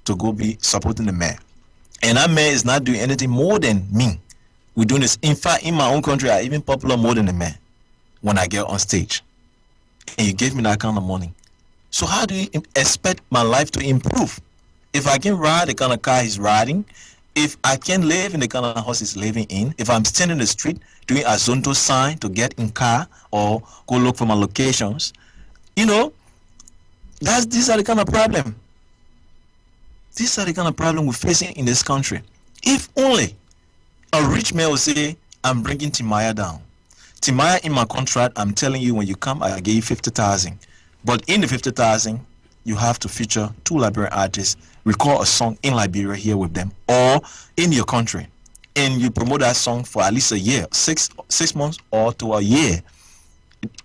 to go be supporting the man. And that man is not doing anything more than me. We're doing this. In fact, in my own country, I even popular more than the man when I get on stage. And you give me that kind of money. So how do you expect my life to improve? If I can ride the kind of car he's riding, if I can live in the kind of house he's living in, if I'm standing in the street doing a Zonto sign to get in car or go look for my locations, these are the kind of problem. These are the kind of problem we're facing in this country. If only a rich man will say, I'm bringing Timaya down. Timaya, in my contract, I'm telling you, when you come, I give you 50,000. But in the 50,000, you have to feature 2 Liberian artists, record a song in Liberia here with them, or in your country. And you promote that song for at least a year, 6 months or to a year.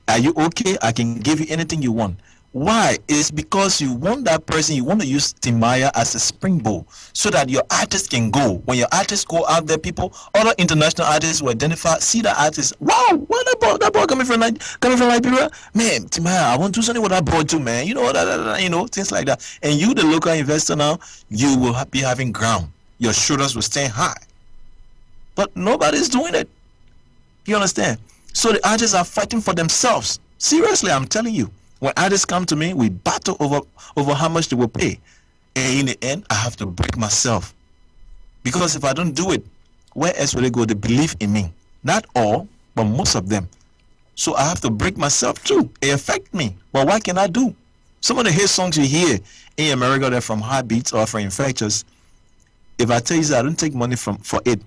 Are you okay? I can give you anything you want. Why? It's because you want that person, you want to use Timaya as a springboard so that your artist can go. When your artists go out there, other international artists will identify, see the artist. Wow, what that boy coming from Liberia? Man, Timaya, I want to do something with that boy too, man. Things like that. And you, the local investor now, you will be having ground. Your shoulders will stand high. But nobody's doing it. You understand? So the artists are fighting for themselves. Seriously, I'm telling you. When artists come to me, we battle over how much they will pay. And in the end, I have to break myself. Because if I don't do it, where else will they go? They believe in me. Not all, but most of them. So I have to break myself too. It affects me. But what can I do? Some of the hit songs you hear in America, they're from Heartbeats or from Infectious. If I tell you that I don't take money for it,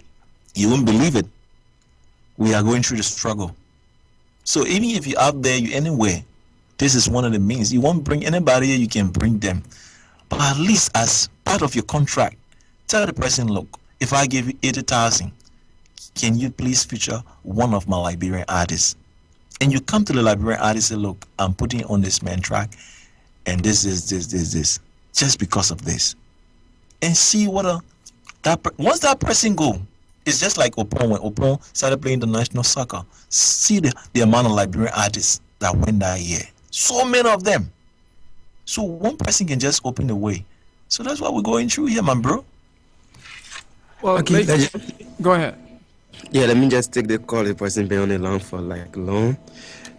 you won't believe it. We are going through the struggle. So even if you're out there, you're anywhere, this is one of the means. You won't bring anybody here, you can bring them. But at least as part of your contract, tell the person, look, if I give you 80,000, can you please feature one of my Liberian artists? And you come to the Liberian artist and say, look, I'm putting on this man track, and this, just because of this. And see once that person go, it's just like Opon. When Opon started playing international soccer, see the amount of Liberian artists that went that year. So many of them. So one person can just open the way. So that's what we're going through here, man, bro. Well, Okay, go ahead. Yeah, let me just take the call. The person been on the line for long.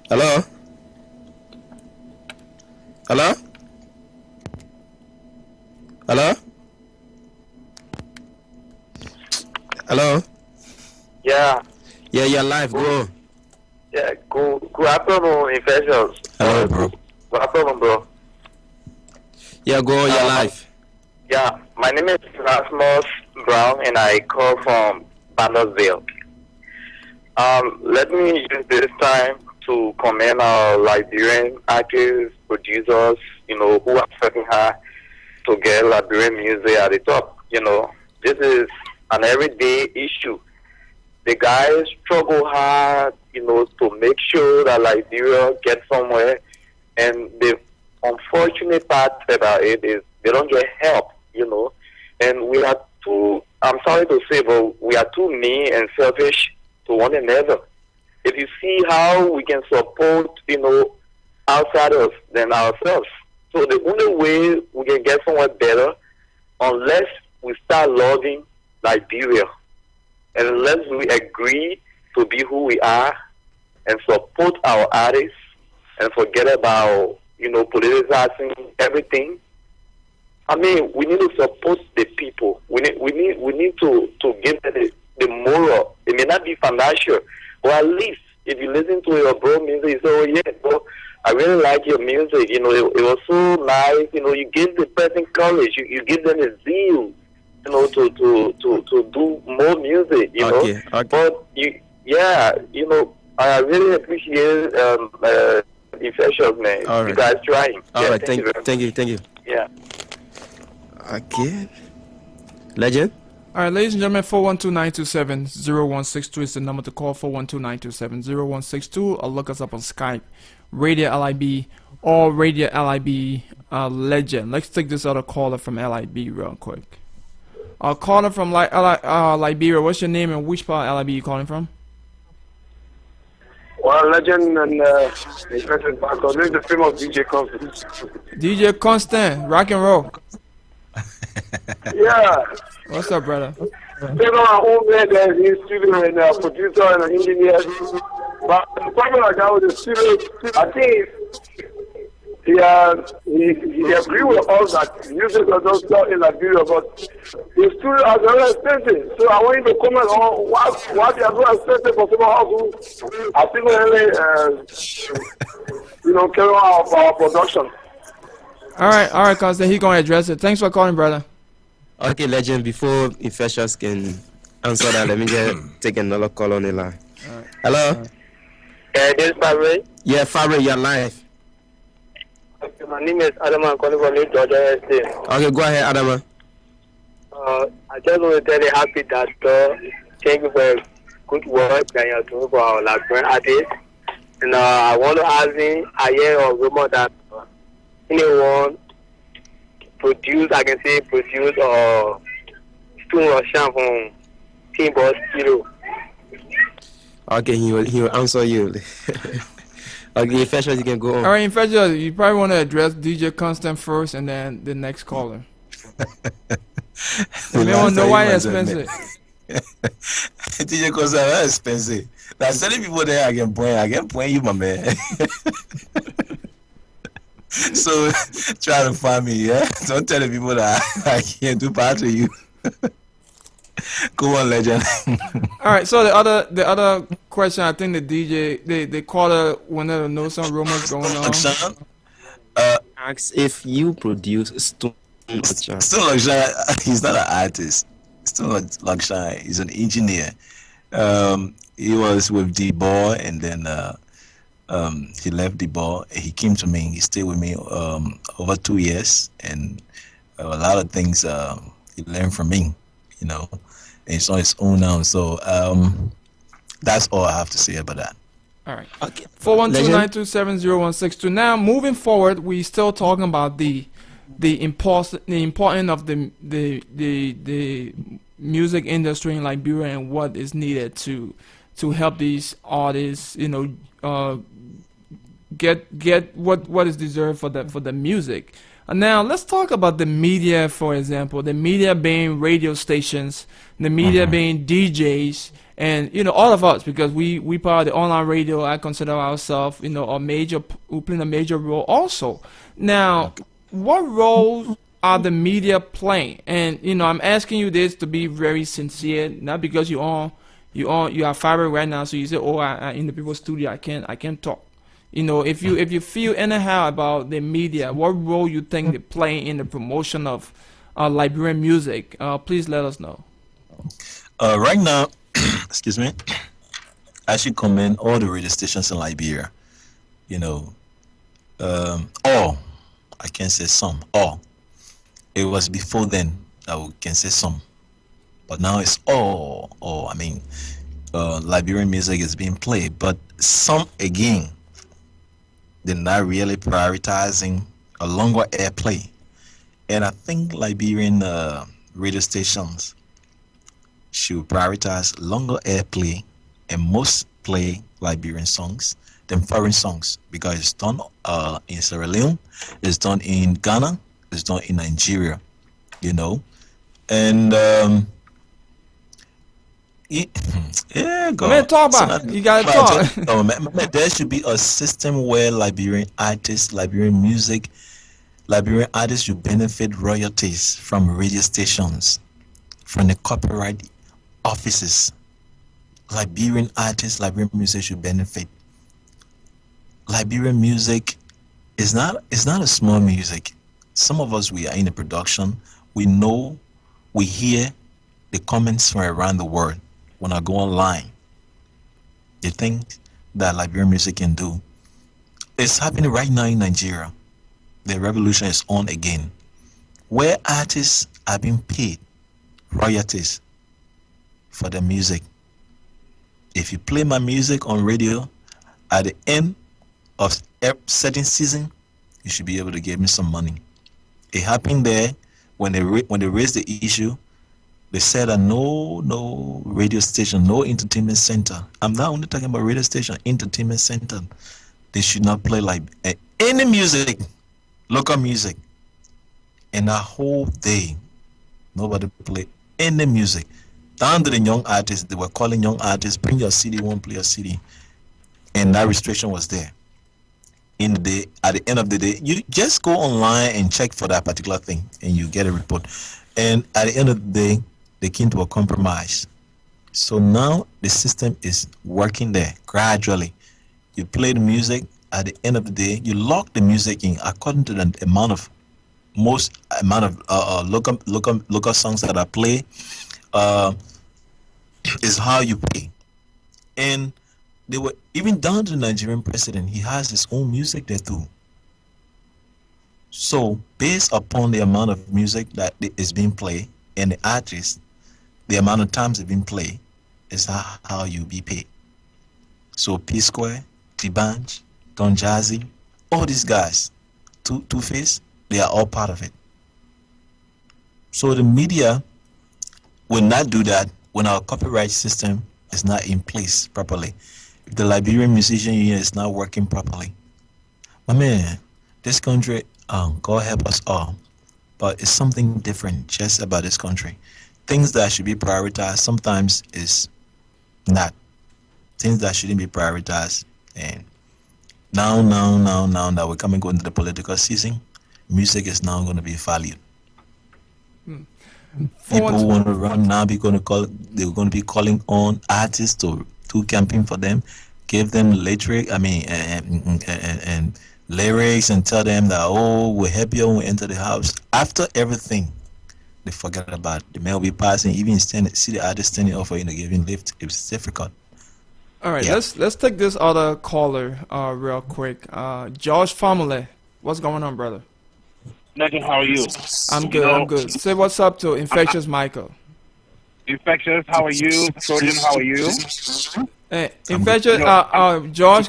Hello? Hello? Hello? Hello? Yeah. Yeah, you're live. Go. Yeah, good afternoon, Infectious. Hello, bro. Good afternoon, bro. Yeah, go. You're live. Yeah, my name is Rasmus Brown, and I call from Bandersville. Let me use this time to commend our Liberian artists, producers, who are working hard to get Liberian music at the top. This is an everyday issue. The guys struggle hard, to make sure that Liberia gets somewhere. And the unfortunate part about it is they don't get help, And we are too, I'm sorry to say, but we are too mean and selfish to one another. If you see how we can support, outsiders than ourselves. So the only way we can get somewhere better, unless we start loving Liberia, and unless we agree to be who we are and support our artists and forget about, politicizing everything. I mean, we need to support the people. We need to give them the moral. It may not be financial, but at least if you listen to your bro music, you say, oh yeah, bro, I really like your music. It was so nice. You give the person courage. You give them a zeal, to do more music. Okay. But I really appreciate Infectious, man. All right. You guys trying. All right. Thank you. Yeah. Okay. Legend. All right, ladies and gentlemen, 412-927-0162 is the number to call, 412-927-0162, or look us up on Skype, Radio LIB, or Radio LIB Legend. Let's take this other caller from LIB real quick. Caller from Liberia, what's your name and which part of LIB you calling from? Well, Legend and Infectious Marco, this is the famous DJ Constant. DJ Constant, rock and roll. Yeah. What's up, brother? There's our own man that is studio and a producer and an engineer. But the problem like that with the studio, I think he agreed with us that music was not done in Liberia, but the studio is very expensive. So I want you to comment on why they are so expensive for someone else who are single-handedly, carry on our production. All right, Constant, he's going to address it. Thanks for calling, brother. Okay, Legend, before Infectious can answer that, let me just take another call on the line. Right. Hello? This is Fabre. Yeah, Fabre, you're live. Okay, my name is Adam. I'm calling from New Georgia State. Okay, go ahead, Adama. I just want to tell you happy that thank you for good work that you're doing for our Liberian artists. And I want to ask him, I hear a rumor that anyone produce or Stone Russian from Team Boss Kilo. Okay, he will answer you. Okay, Infectious, you can go on. All right, Infectious, you probably want to address DJ Constant first and then the next caller. You may want to know why it's expensive. DJ Constant, that's expensive. That's telling people there I can point you, my man. So try to find me, yeah. Don't tell the people that I can't do part of you. Go on, Legend. All right. So the other question, I think the DJ, the caller wanted to know some rumors going on. Ask if you produce Stone Russian. Stone Russian, he's not an artist. Stone Russian, he's an engineer. He was with D-Boy, and then he left D-Boy. He came to me. He stayed with me over 2 years, and a lot of things he learned from me, and he's on his own now. So that's all I have to say about that. All right. Okay. 412-927-0162. Now, moving forward, we still talking about the importance of the music industry in Liberia and what is needed to help these artists, get what is deserved for the music. And now let's talk about the media, for example. The media being radio stations, the media being DJs, and all of us, because we part of the online radio. I consider ourselves, we playing a major role also. Now, what roles are the media playing? And I'm asking you this to be very sincere, not because you are firing right now, so you say, I in the people's studio I can't talk. If you feel anyhow about the media, what role you think they play in the promotion of Liberian music, please let us know. Right now, excuse me, I should commend all the radio stations in Liberia. you know, all, I can say some, all. It was before then that we can say some, but now it's all. I mean, Liberian music is being played, but some again, they're not really prioritizing a longer airplay. And I think Liberian radio stations should prioritize longer airplay and most play Liberian songs than foreign songs, because it's done in Sierra Leone, it's done in Ghana, it's done in Nigeria, you know. And yeah, go. Man, talk about it. You gotta talk. No, man, there should be a system where Liberian artists, Liberian music, Liberian artists should benefit royalties from radio stations, from the copyright offices. Liberian artists, Liberian music should benefit. Liberian music is not a small music. Some of us, we are in the production. We know, we hear the comments from around the world. When I go online, the things that Liberian music can do. It's happening right now in Nigeria. The revolution is on again, where artists are being paid royalties for the music. If you play my music on radio, at the end of certain season, you should be able to give me some money. It happened there when they raised the issue. They said that no radio station, no entertainment center. I'm not only talking about radio station, entertainment center. They should not play like any music, local music. And that whole day, nobody play any music. Down to the young artists, they were calling young artists, bring your CD, won't play your CD. And that restriction was there. In the day, at the end of the day, you just go online and check for that particular thing, and you get a report. And at the end of the day, they came to a compromise. So now the system is working there gradually. You play the music. At the end of the day, you lock the music in according to the amount of local songs that are played. Is how you pay. And they were even down to the Nigerian president. He has his own music there too. So based upon the amount of music that is being played and the artist, the amount of times it's been played is how you be paid. So P Square, T-Banj, Don Jazzy, all these guys, Two-Face, they are all part of it. So the media will not do that when our copyright system is not in place properly. If the Liberian Musician Union is not working properly. My man, this country, God help us all, but it's something different just about this country. Things that should be prioritized sometimes is not. Things that shouldn't be prioritized. And now that we're coming into the political season, music is now going to be valued. People want to run now. They're going to be calling on artists to campaign for them, give them lyrics. And lyrics, and tell them that we'll help you when we enter the house. After everything, they forget about the man will be passing. Even see the artist standing over giving lift. It's difficult. All right, yeah. Let's take this other caller real quick. George Family, what's going on, brother? Nothing. How are you? I'm good. I'm good. Say what's up to Infectious Michael. Infectious, how are you? Trojan, how are you? Hey, Infectious, George,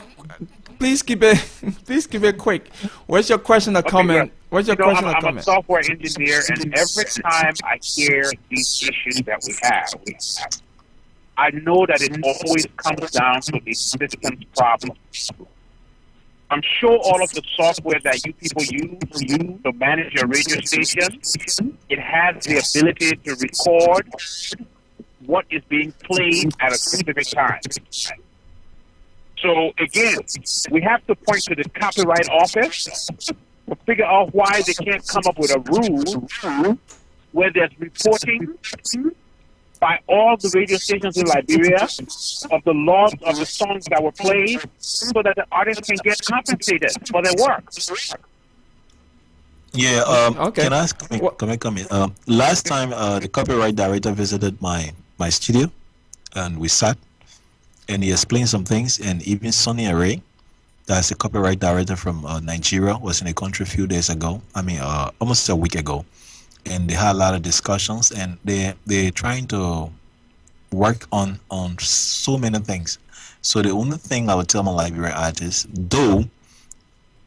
please keep it quick. What's your question or comment? What's your question or comment? I'm a software engineer, and every time I hear these issues that we have, I know that it always comes down to the systems problem. I'm sure all of the software that you people use to manage your radio station, it has the ability to record what is being played at a specific time. So again, we have to point to the Copyright Office to figure out why they can't come up with a rule where there's reporting by all the radio stations in Liberia of the loss of the songs that were played, so that the artists can get compensated for their work. Yeah. Okay. Can I come in? Last time, the copyright director visited my studio, and we sat, and he explained some things, and even Sonny Array, that's a copyright director from Nigeria, was in the country a few days ago. I mean, almost a week ago, and they had a lot of discussions, and they're trying to work on so many things. So the only thing I would tell my Liberian artists, though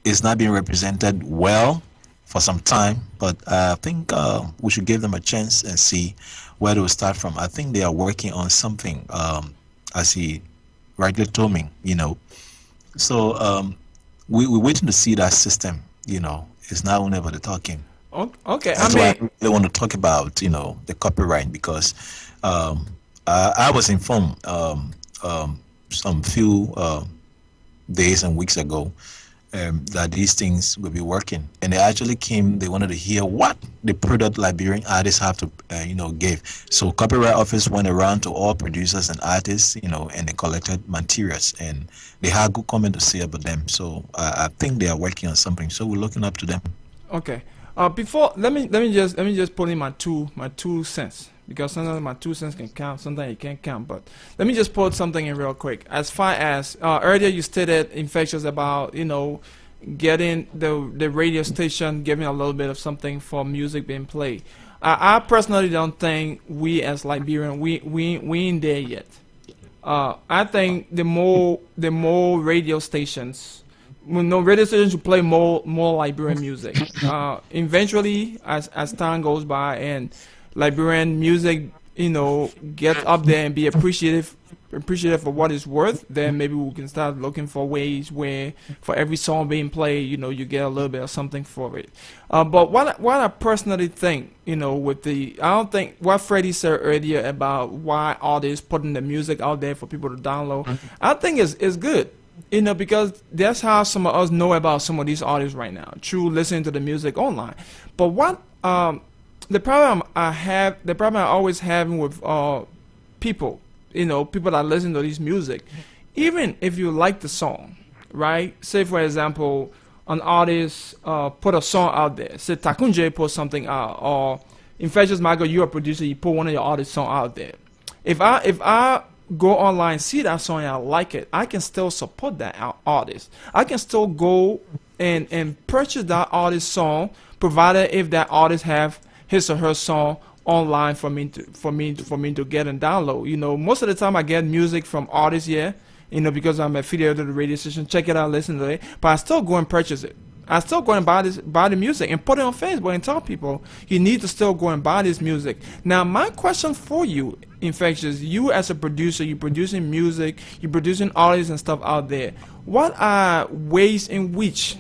it's not being represented well for some time, but I think we should give them a chance and see where they will start from. I think they are working on something, as he rightly told me, So we're waiting to see that system, It's not only about the talking. Okay, That's why I really want to talk about, the copyright, because I was informed some few days and weeks ago that these things will be working, and they actually came. They wanted to hear what the product Liberian artists have to, give. So Copyright Office went around to all producers and artists, and they collected materials, and they had good comment to say about them. So I think they are working on something. So we're looking up to them. Okay. Before let me just put in my two cents, because sometimes my 2 cents can count, sometimes it can't count. But let me just put something in real quick. As far as earlier you stated, Infectious, about getting the radio station giving a little bit of something for music being played. I personally don't think we as Liberian we ain't there yet. I think the more radio stations. No, radio stations should play more Liberian music. Eventually, as time goes by and Liberian music, gets up there and be appreciative for what it's worth, then maybe we can start looking for ways where for every song being played, you get a little bit of something for it. But what I personally think, I don't think what Freddie said earlier about why artists putting the music out there for people to download, I think is good. Because that's how some of us know about some of these artists right now, through listening to the music online. But what the problem I always have with people, people that listen to this music, even if you like the song, right? Say for example, an artist put a song out there. Say Takunje put something out, or Infectious Michael, you're a producer, you put one of your artists' song out there. If I go online, see that song and I like it, I can still support that artist. I can still go and purchase that artist's song, provided if that artist have his or her song online for me to get and download. Most of the time I get music from artists here, because I'm affiliated to the radio station, check it out, listen to it, but I still go and purchase it. I still go and buy the music and put it on Facebook and tell people you need to still go and buy this music. Now, my question for you, Infectious, you as a producer, you're producing music, you're producing artists and stuff out there. What are ways in which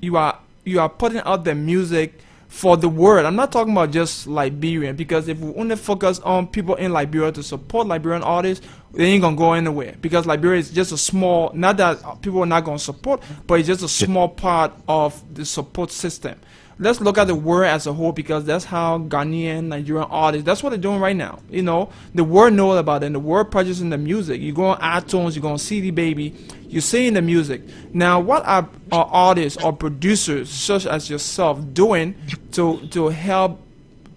you are putting out the music for the world? I'm not talking about just Liberian, because if we only focus on people in Liberia to support Liberian artists, they ain't gonna go anywhere, because Liberia is just a small, not that people are not gonna support, but it's just a small part of the support system. Let's look at the world as a whole, because that's how Ghanaian, Nigerian artists, that's what they're doing right now. The world knows about it, and the world purchasing the music. You go on iTunes, you go on CD Baby, you're seeing the music. Now, what are artists or producers such as yourself doing to help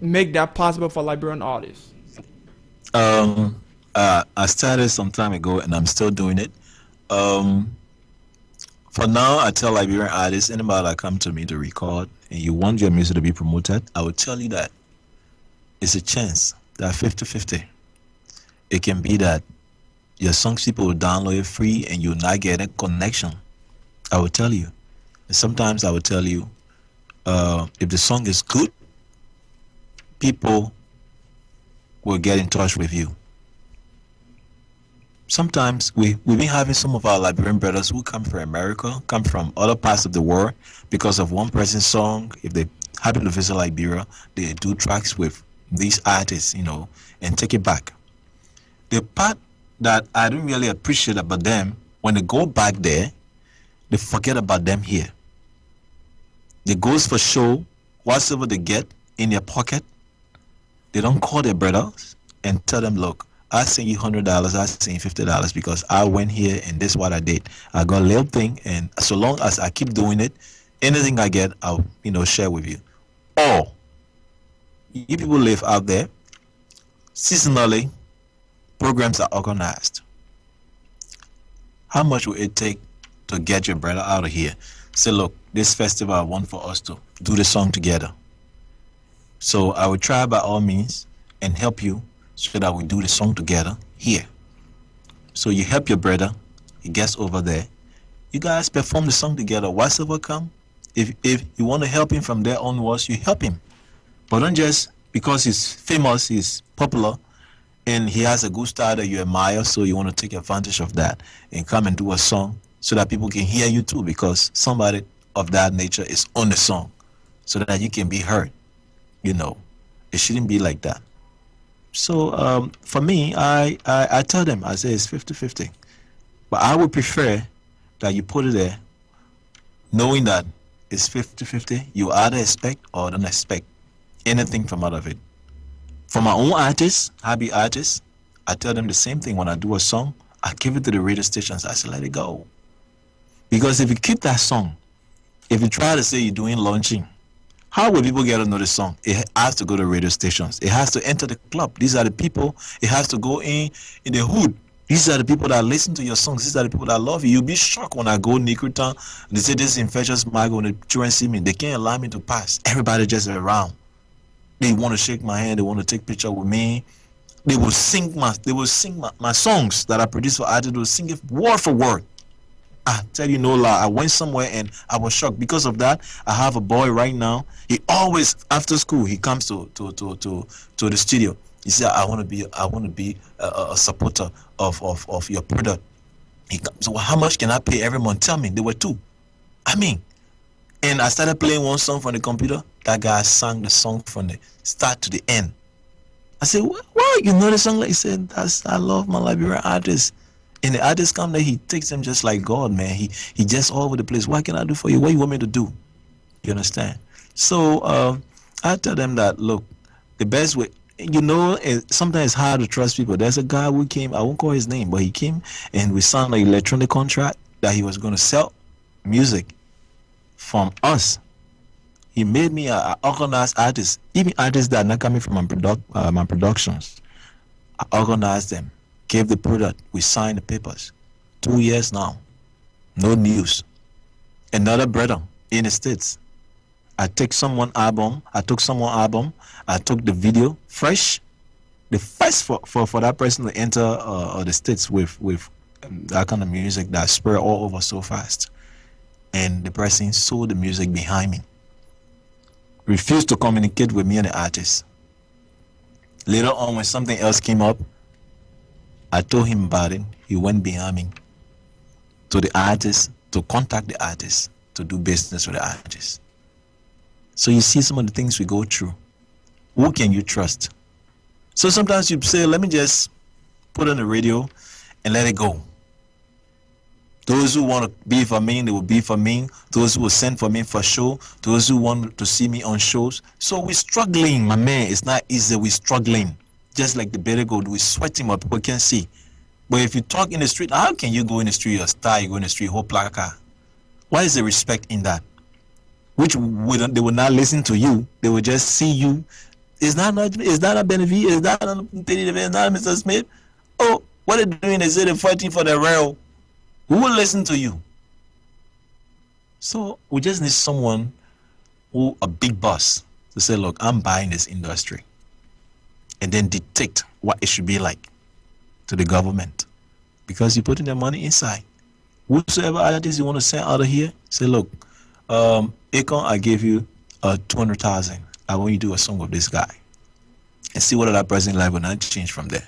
make that possible for Liberian artists? I started some time ago, and I'm still doing it. For now, I tell Liberian artists, anybody that come to me to record and you want your music to be promoted, I will tell you that it's a chance that 50-50. It can be that your songs people will download it free and you'll not get a connection. I will tell you. And sometimes I will tell you, if the song is good, people will get in touch with you. Sometimes we've been having some of our Liberian brothers who come from America, come from other parts of the world, because of one person's song. If they happen to visit Liberia, they do tracks with these artists, and take it back. The part that I don't really appreciate about them, when they go back there, they forget about them here. They goes for show, whatever they get in their pocket, they don't call their brothers and tell them, look, I send you $100, I send you $50 because I went here and this is what I did. I got a little thing, and so long as I keep doing it, anything I get, I'll share with you. Or you people live out there, seasonally, programs are organized. How much will it take to get your brother out of here. Say, look, this festival I want for us to do the song together. So I will try by all means and help you so that we do the song together here. So you help your brother, he gets over there. You guys perform the song together. Whatsoever come, if you want to help him from there onwards, you help him. But don't just because he's famous, he's popular, and he has a good style that you admire, so you want to take advantage of that and come and do a song so that people can hear you too, because somebody of that nature is on the song so that you can be heard. You know, it shouldn't be like that. So for me, I tell them, I say it's 50-50. But I would prefer that you put it there knowing that it's 50-50. You either expect or don't expect anything from out of it. For my own artists, happy artists, I tell them the same thing when I do a song. I give it to the radio stations. I say, let it go. Because if you keep that song, if you try to say you're doing launching, how will people get to know the song? It has to go to radio stations. It has to enter the club. These are the people. It has to go in the hood. These are the people that listen to your songs. These are the people that love you. You'll be shocked when I go Nikutan and they say this is Infectious Michael. When the children see me, they can't allow me to pass. Everybody just around. They want to shake my hand. They want to take picture with me. They will sing my songs that I produce for artists. They will sing it word for word. I tell you no lie. I went somewhere and I was shocked. Because of that, I have a boy right now. He always after school he comes to the studio. He said, I want to be a supporter of your product. He comes, so how much can I pay every month? Tell me. They were two. I mean, and I started playing one song from the computer. That guy sang the song from the start to the end. I said, what? You know the song? Like he said, I love my Liberian artists. And the artist come there, he takes them just like God, man. He just all over the place. What can I do for you? What you want me to do? You understand? So I tell them that, look, the best way, you know, sometimes it's hard to trust people. There's a guy who came, I won't call his name, but he came and we signed an electronic contract that he was going to sell music from us. He made me an organized artist, even artists that are not coming from my productions. I organized them, gave the product, we signed the papers. 2 years now, no news. Another brother in the States. I took someone album, I took the video fresh. The first for that person to enter the States with that kind of music that spread all over so fast. And the person sold the music behind me. Refused to communicate with me and the artist. Later on, when something else came up, I told him about it. He went behind me to the artist, to contact the artist, to do business with the artist. So you see some of the things we go through. Who can you trust? So sometimes you say, let me just put on the radio and let it go. Those who want to be for me, they will be for me. Those who will send for me for show. Those who want to see me on shows. So we're struggling, my man. It's not easy. We're struggling. Just like the better gold, we're sweating what people can see. But if you talk in the street, how can you go in the street, you're a star, you go in the street, hold placard? Why is the respect in that? Which they will not listen to you. They will just see you. Is that a benefit? Is that not Mr. Smith? Oh, what are they doing? They say they're fighting for the rail. Who will listen to you? So we just need someone a big boss, to say, look, I'm buying this industry. And then dictate what it should be like to the government. Because you're putting the money inside. Whosoever artist you want to send out of here, say, look, Akon, I gave you 200,000. I want you to do a song with this guy. And see whether that person's life will not change from there.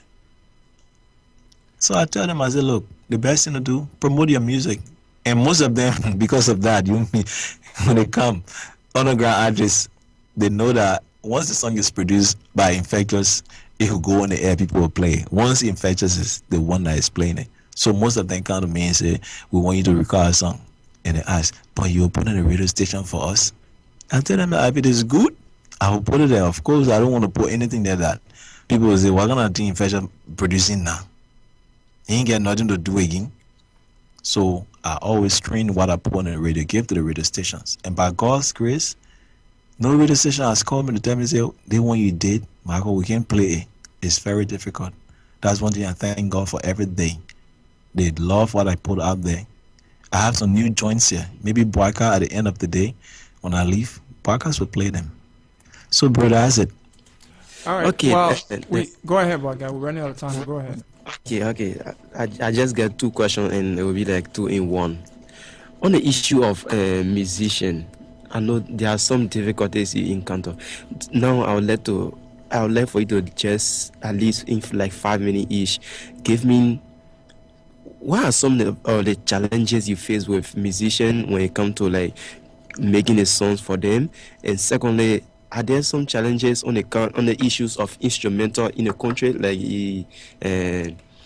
So I tell them, I say, look, the best thing to do, promote your music. And most of them, because of that, when they come, underground artists, they know that once the song is produced by Infectious, it will go on the air, people will play it. Once Infectious is the one that is playing it. So most of them come to me and say, we want you to record a song. And they ask, but you'll put it on the radio station for us? I tell them that if it is good, I will put it there. Of course, I don't want to put anything there that people will say, we're going to do Infectious producing now. He ain't got nothing to do again. So I always screen what I put on the radio, give to the radio stations. And by God's grace, no radio station has called me to tell me, say, they want you dead. Michael, we can't play it. It's very difficult. That's one thing I thank God for every day. They love what I put out there. I have some new joints here. Maybe Boyka at the end of the day, when I leave, Boykas will play them. So, brother, that's it. All right. Okay, Well, we go ahead, boy, guy. We're running out of time. Go ahead. okay. I just get two questions and it will be like two in one. On the issue of musician, I know there are some difficulties you encounter. Now I would like for you to just at least in like 5 minutes each give me what are some of the challenges you face with musician when it comes to like making the songs for them, and secondly, are there some challenges on the issues of instrumental in the country like You're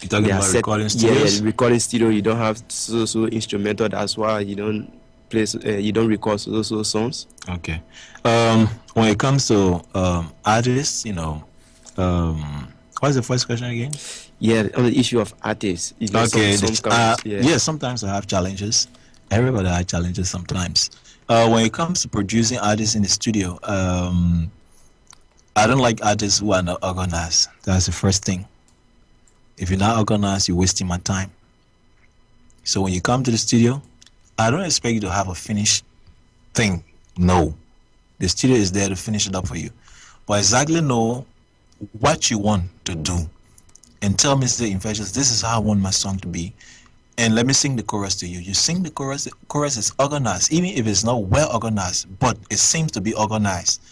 talking about recording studios? yeah, recording studio. You don't have so instrumental. That's why you don't play. You don't record so songs. Okay. When it comes to artists, what's the first question again? Yeah, on the issue of artists. Okay. Yeah. Yeah, sometimes I have challenges. Everybody has challenges sometimes. When it comes to producing artists in the studio, I don't like artists who are not organized. That's the first thing. If you're not organized, you're wasting my time. So when you come to the studio, I don't expect you to have a finished thing. No. The studio is there to finish it up for you. But exactly know what you want to do. And tell me, say, Infectious, this is how I want my song to be. And let me sing the chorus to you. You sing the chorus is organized, even if it's not well organized, but it seems to be organized.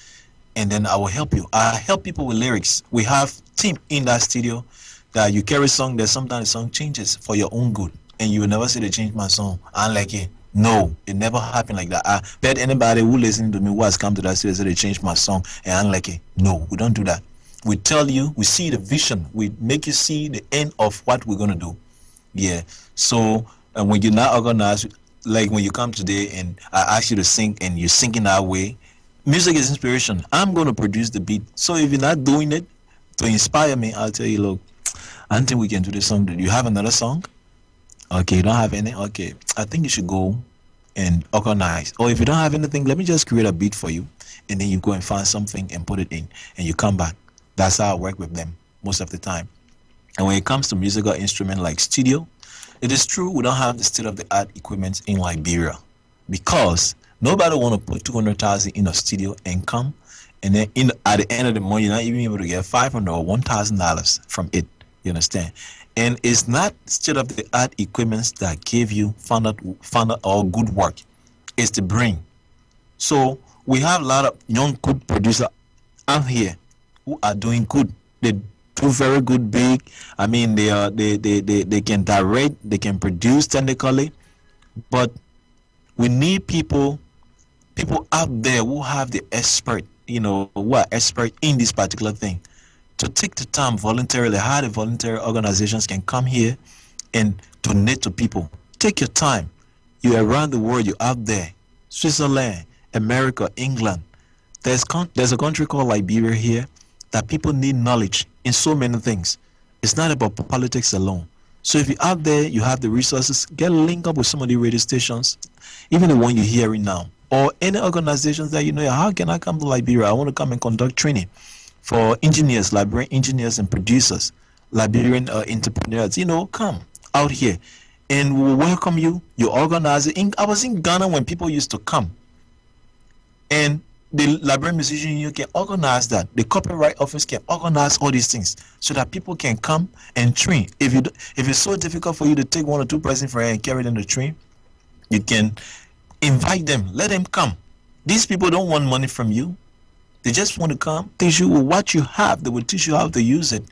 And then I will help you. I help people with lyrics. We have team in that studio that you carry song that sometimes the song changes for your own good. And you will never say they changed my song. I'm like it. No, it never happened like that. I bet anybody who listens to me who has come to that studio say they changed my song and I'm like it. No, we don't do that. We tell you, we see the vision. We make you see the end of what we're going to do. Yeah. So when you're not organized, like when you come today and I ask you to sing and you're singing that way, music is inspiration. I'm going to produce the beat. So if you're not doing it to inspire me, I'll tell you, look, I don't think we can do this song. Do you have another song? Okay, you don't have any? Okay, I think you should go and organize. Or if you don't have anything, let me just create a beat for you. And then you go and find something and put it in. And you come back. That's how I work with them most of the time. And when it comes to musical instrument like studio, it is true we don't have the state-of-the-art equipment in Liberia. Because nobody want to put 200,000 in a studio and come. And then at the end of the month, you're not even able to get $500 or $1,000 from it. You understand? And it's not state-of-the-art equipment that give you found out or good work. It's the brain. So we have a lot of young good producers out here who are doing good. They do very good, big. I mean, they can direct, they can produce technically, but we need people out there who have the expert, who are expert in this particular thing, to take the time voluntarily. How the voluntary organizations can come here and donate to people. Take your time. You're around the world. You're out there. Switzerland, America, England. There's a country called Liberia here that people need knowledge in so many things. It's not about politics alone. So if you're out there, you have the resources, get linked up with some of the radio stations, even the one you're hearing now, or any organizations that how can I come to Liberia? I want to come and conduct training for engineers, Liberian engineers and producers, Liberian entrepreneurs. Come out here and we'll welcome you. You organize it. I was in Ghana when people used to come, and the Liberian Musician Union can organize that. The Copyright Office can organize all these things so that people can come and train. If it's so difficult for you to take one or two persons for and carry them to train, you can invite them. Let them come. These people don't want money from you. They just want to come, teach you what you have. They will teach you how to use it.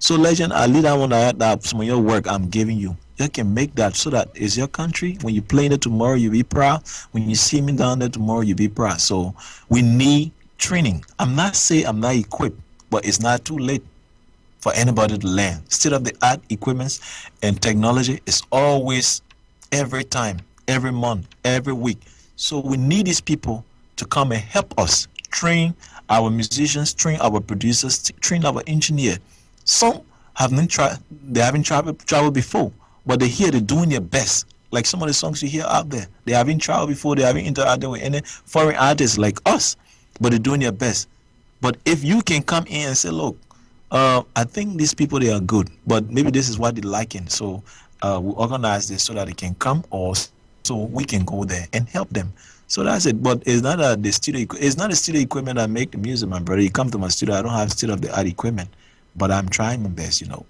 So Legend, I lead on that some of your work I'm giving you. You can make that so that it's your country. When you play it tomorrow, you'll be proud. When you see me down there tomorrow, you'll be proud. So we need training. I'm not saying I'm not equipped, but it's not too late for anybody to learn. State-of-the-art equipment and technology is always, every time, every month, every week. So we need these people to come and help us train our musicians, train our producers, train our engineer. Some haven't traveled before, but they're here, they're doing their best. Like some of the songs you hear out there, they haven't traveled before, they haven't interacted with any foreign artists like us, but they're doing their best. But if you can come in and say, look, I think these people, they are good, but maybe this is what they're liking. So we organize this so that they can come, or so we can go there and help them. So that's it. But it's not the studio. It's not the studio equipment that make the music, my brother. You come to my studio, I don't have state of the art equipment, but I'm trying my best, you know.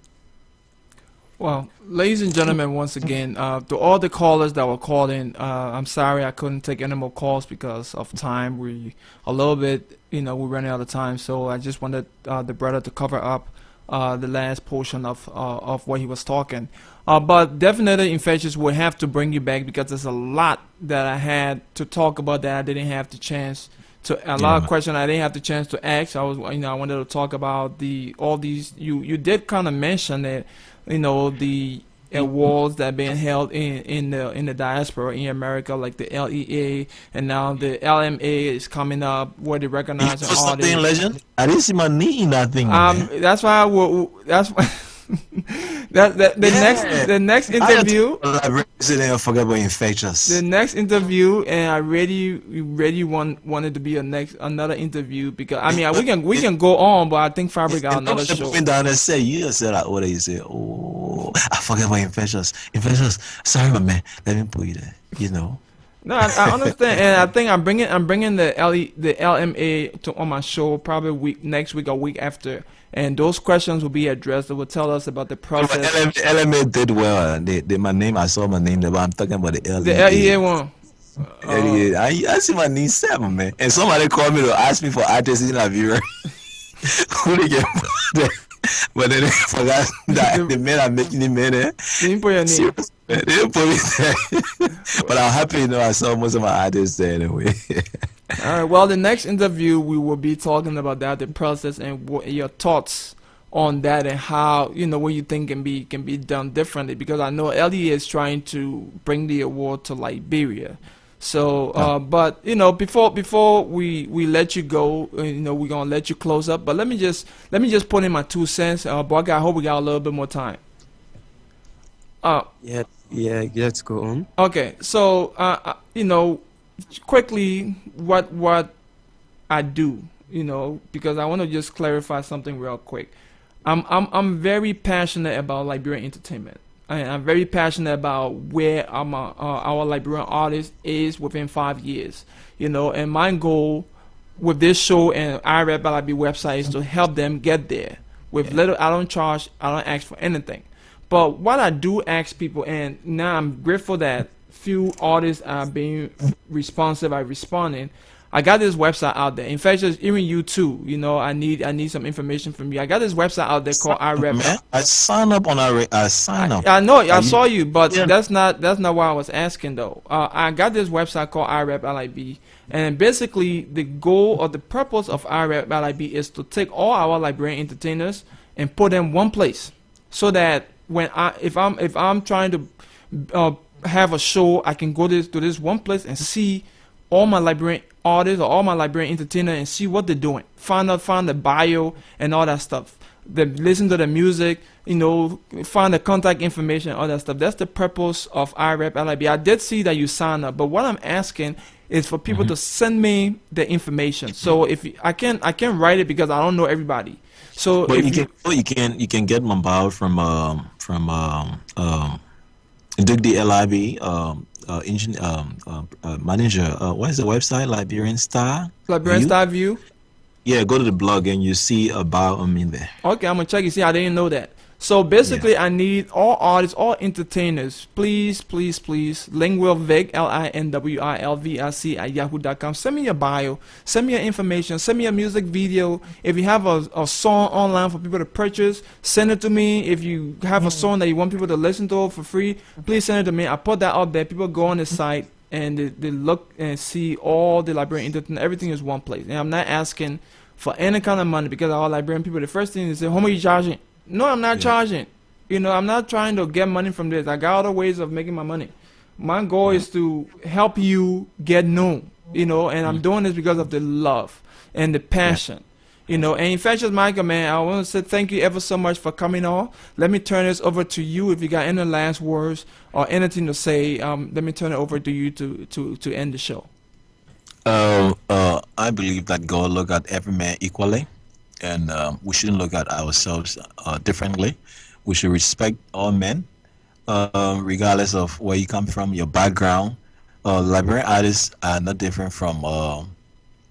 Well, ladies and gentlemen, once again, to all the callers that were called in, I'm sorry I couldn't take any more calls because of time. We a little bit, we're running out of time. So I just wanted the brother to cover up the last portion of what he was talking. But definitely, Infectious will have to bring you back because there's a lot that I had to talk about that I didn't have the chance to. A lot of questions I didn't have the chance to ask. I wanted to talk about all these. You did kind of mention that. The awards that are being held in the diaspora in America, like the LEA, and now the LMA is coming up, where they recognize an artist. Legend? I didn't see my knee in that thing. Man. That's why that's why. The next interview. I forgot about Infectious. The next interview, and I really wanted to be another interview because we can go on, but I think Fabric got another show. Went down and said you said like what you say? Oh, I forgot about Infectious. Infectious. Sorry, my man. Let me put you there. No, I understand, and I think I'm bringing the LMA on my show probably next week or week after. And those questions will be addressed. They will tell us about the process. LMA did well. My name, I saw my name there, but I'm talking about the LEA. The LEA one. LEA. I see my name 7, man. And somebody called me to ask me for artist interview. Who they get there? But then they forgot that the men are making the men there. They didn't put your name. They didn't put me there. But I'm happy, I saw most of my artists there anyway. All right. Well, the next interview we will be talking about that, the process, and what your thoughts on that, and how what you think can be done differently. Because I know LEA is trying to bring the award to Liberia. So, but before we let you go, we're gonna let you close up. But let me just put in my 2 cents. But I hope we got a little bit more time. Yeah. Let's go on. Okay. So, quickly what I do, because I want to just clarify something real quick. I'm very passionate about Liberian entertainment. I'm very passionate about where our Liberian artist is within 5 years. And my goal with this show and iRap LIB website is to help them get there. With little, I don't charge, I don't ask for anything. But what I do ask people, and now I'm grateful that few artists are being responsive, are responding. I got this website out there. In fact, even you too. I need some information from you. I got this website out there called iRap. I sign up on I sign up. I know. I saw you, but that's not why I was asking though. I got this website called iRap LIB, and basically the goal or the purpose of iRap LIB is to take all our Liberian entertainers and put them one place, so that if I'm trying to have a show, I can go to this one place and see all my Liberian artists or all my Liberian entertainers and see what they're doing. Find the bio and all that stuff. Listen to the music, find the contact information, all that stuff. That's the purpose of iRap LIB. I did see that you signed up, but what I'm asking is for people to send me the information. So if I can't write it because I don't know everybody. So but if you can get my bio from Duke the LIB manager. What is the website? Liberian Star View. Yeah, go to the blog and you see about me there. Okay, I'm gonna check it. See, I didn't know that. So basically, I need all artists, all entertainers, please, Linguilvic, LINWILVIC at yahoo.com. Send me your bio, send me your information, send me a music video. If you have a song online for people to purchase, send it to me. If you have a song that you want people to listen to for free, please send it to me. I put that up there. People go on the site and they look and see all the Liberian entertainment. Everything is one place. And I'm not asking for any kind of money because our Liberian people, the first thing is say, how much you charging? No, I'm not charging. I'm not trying to get money from this. I got other ways of making my money. My goal is to help you get known, and I'm doing this because of the love and the passion, And Infectious Michael, man, I want to say thank you ever so much for coming on. Let me turn this over to you. If you got any last words or anything to say, let me turn it over to you to end the show. I believe that God look at every man equally. And we shouldn't look at ourselves differently. We should respect all men, regardless of where you come from, your background. Liberian artists are not different from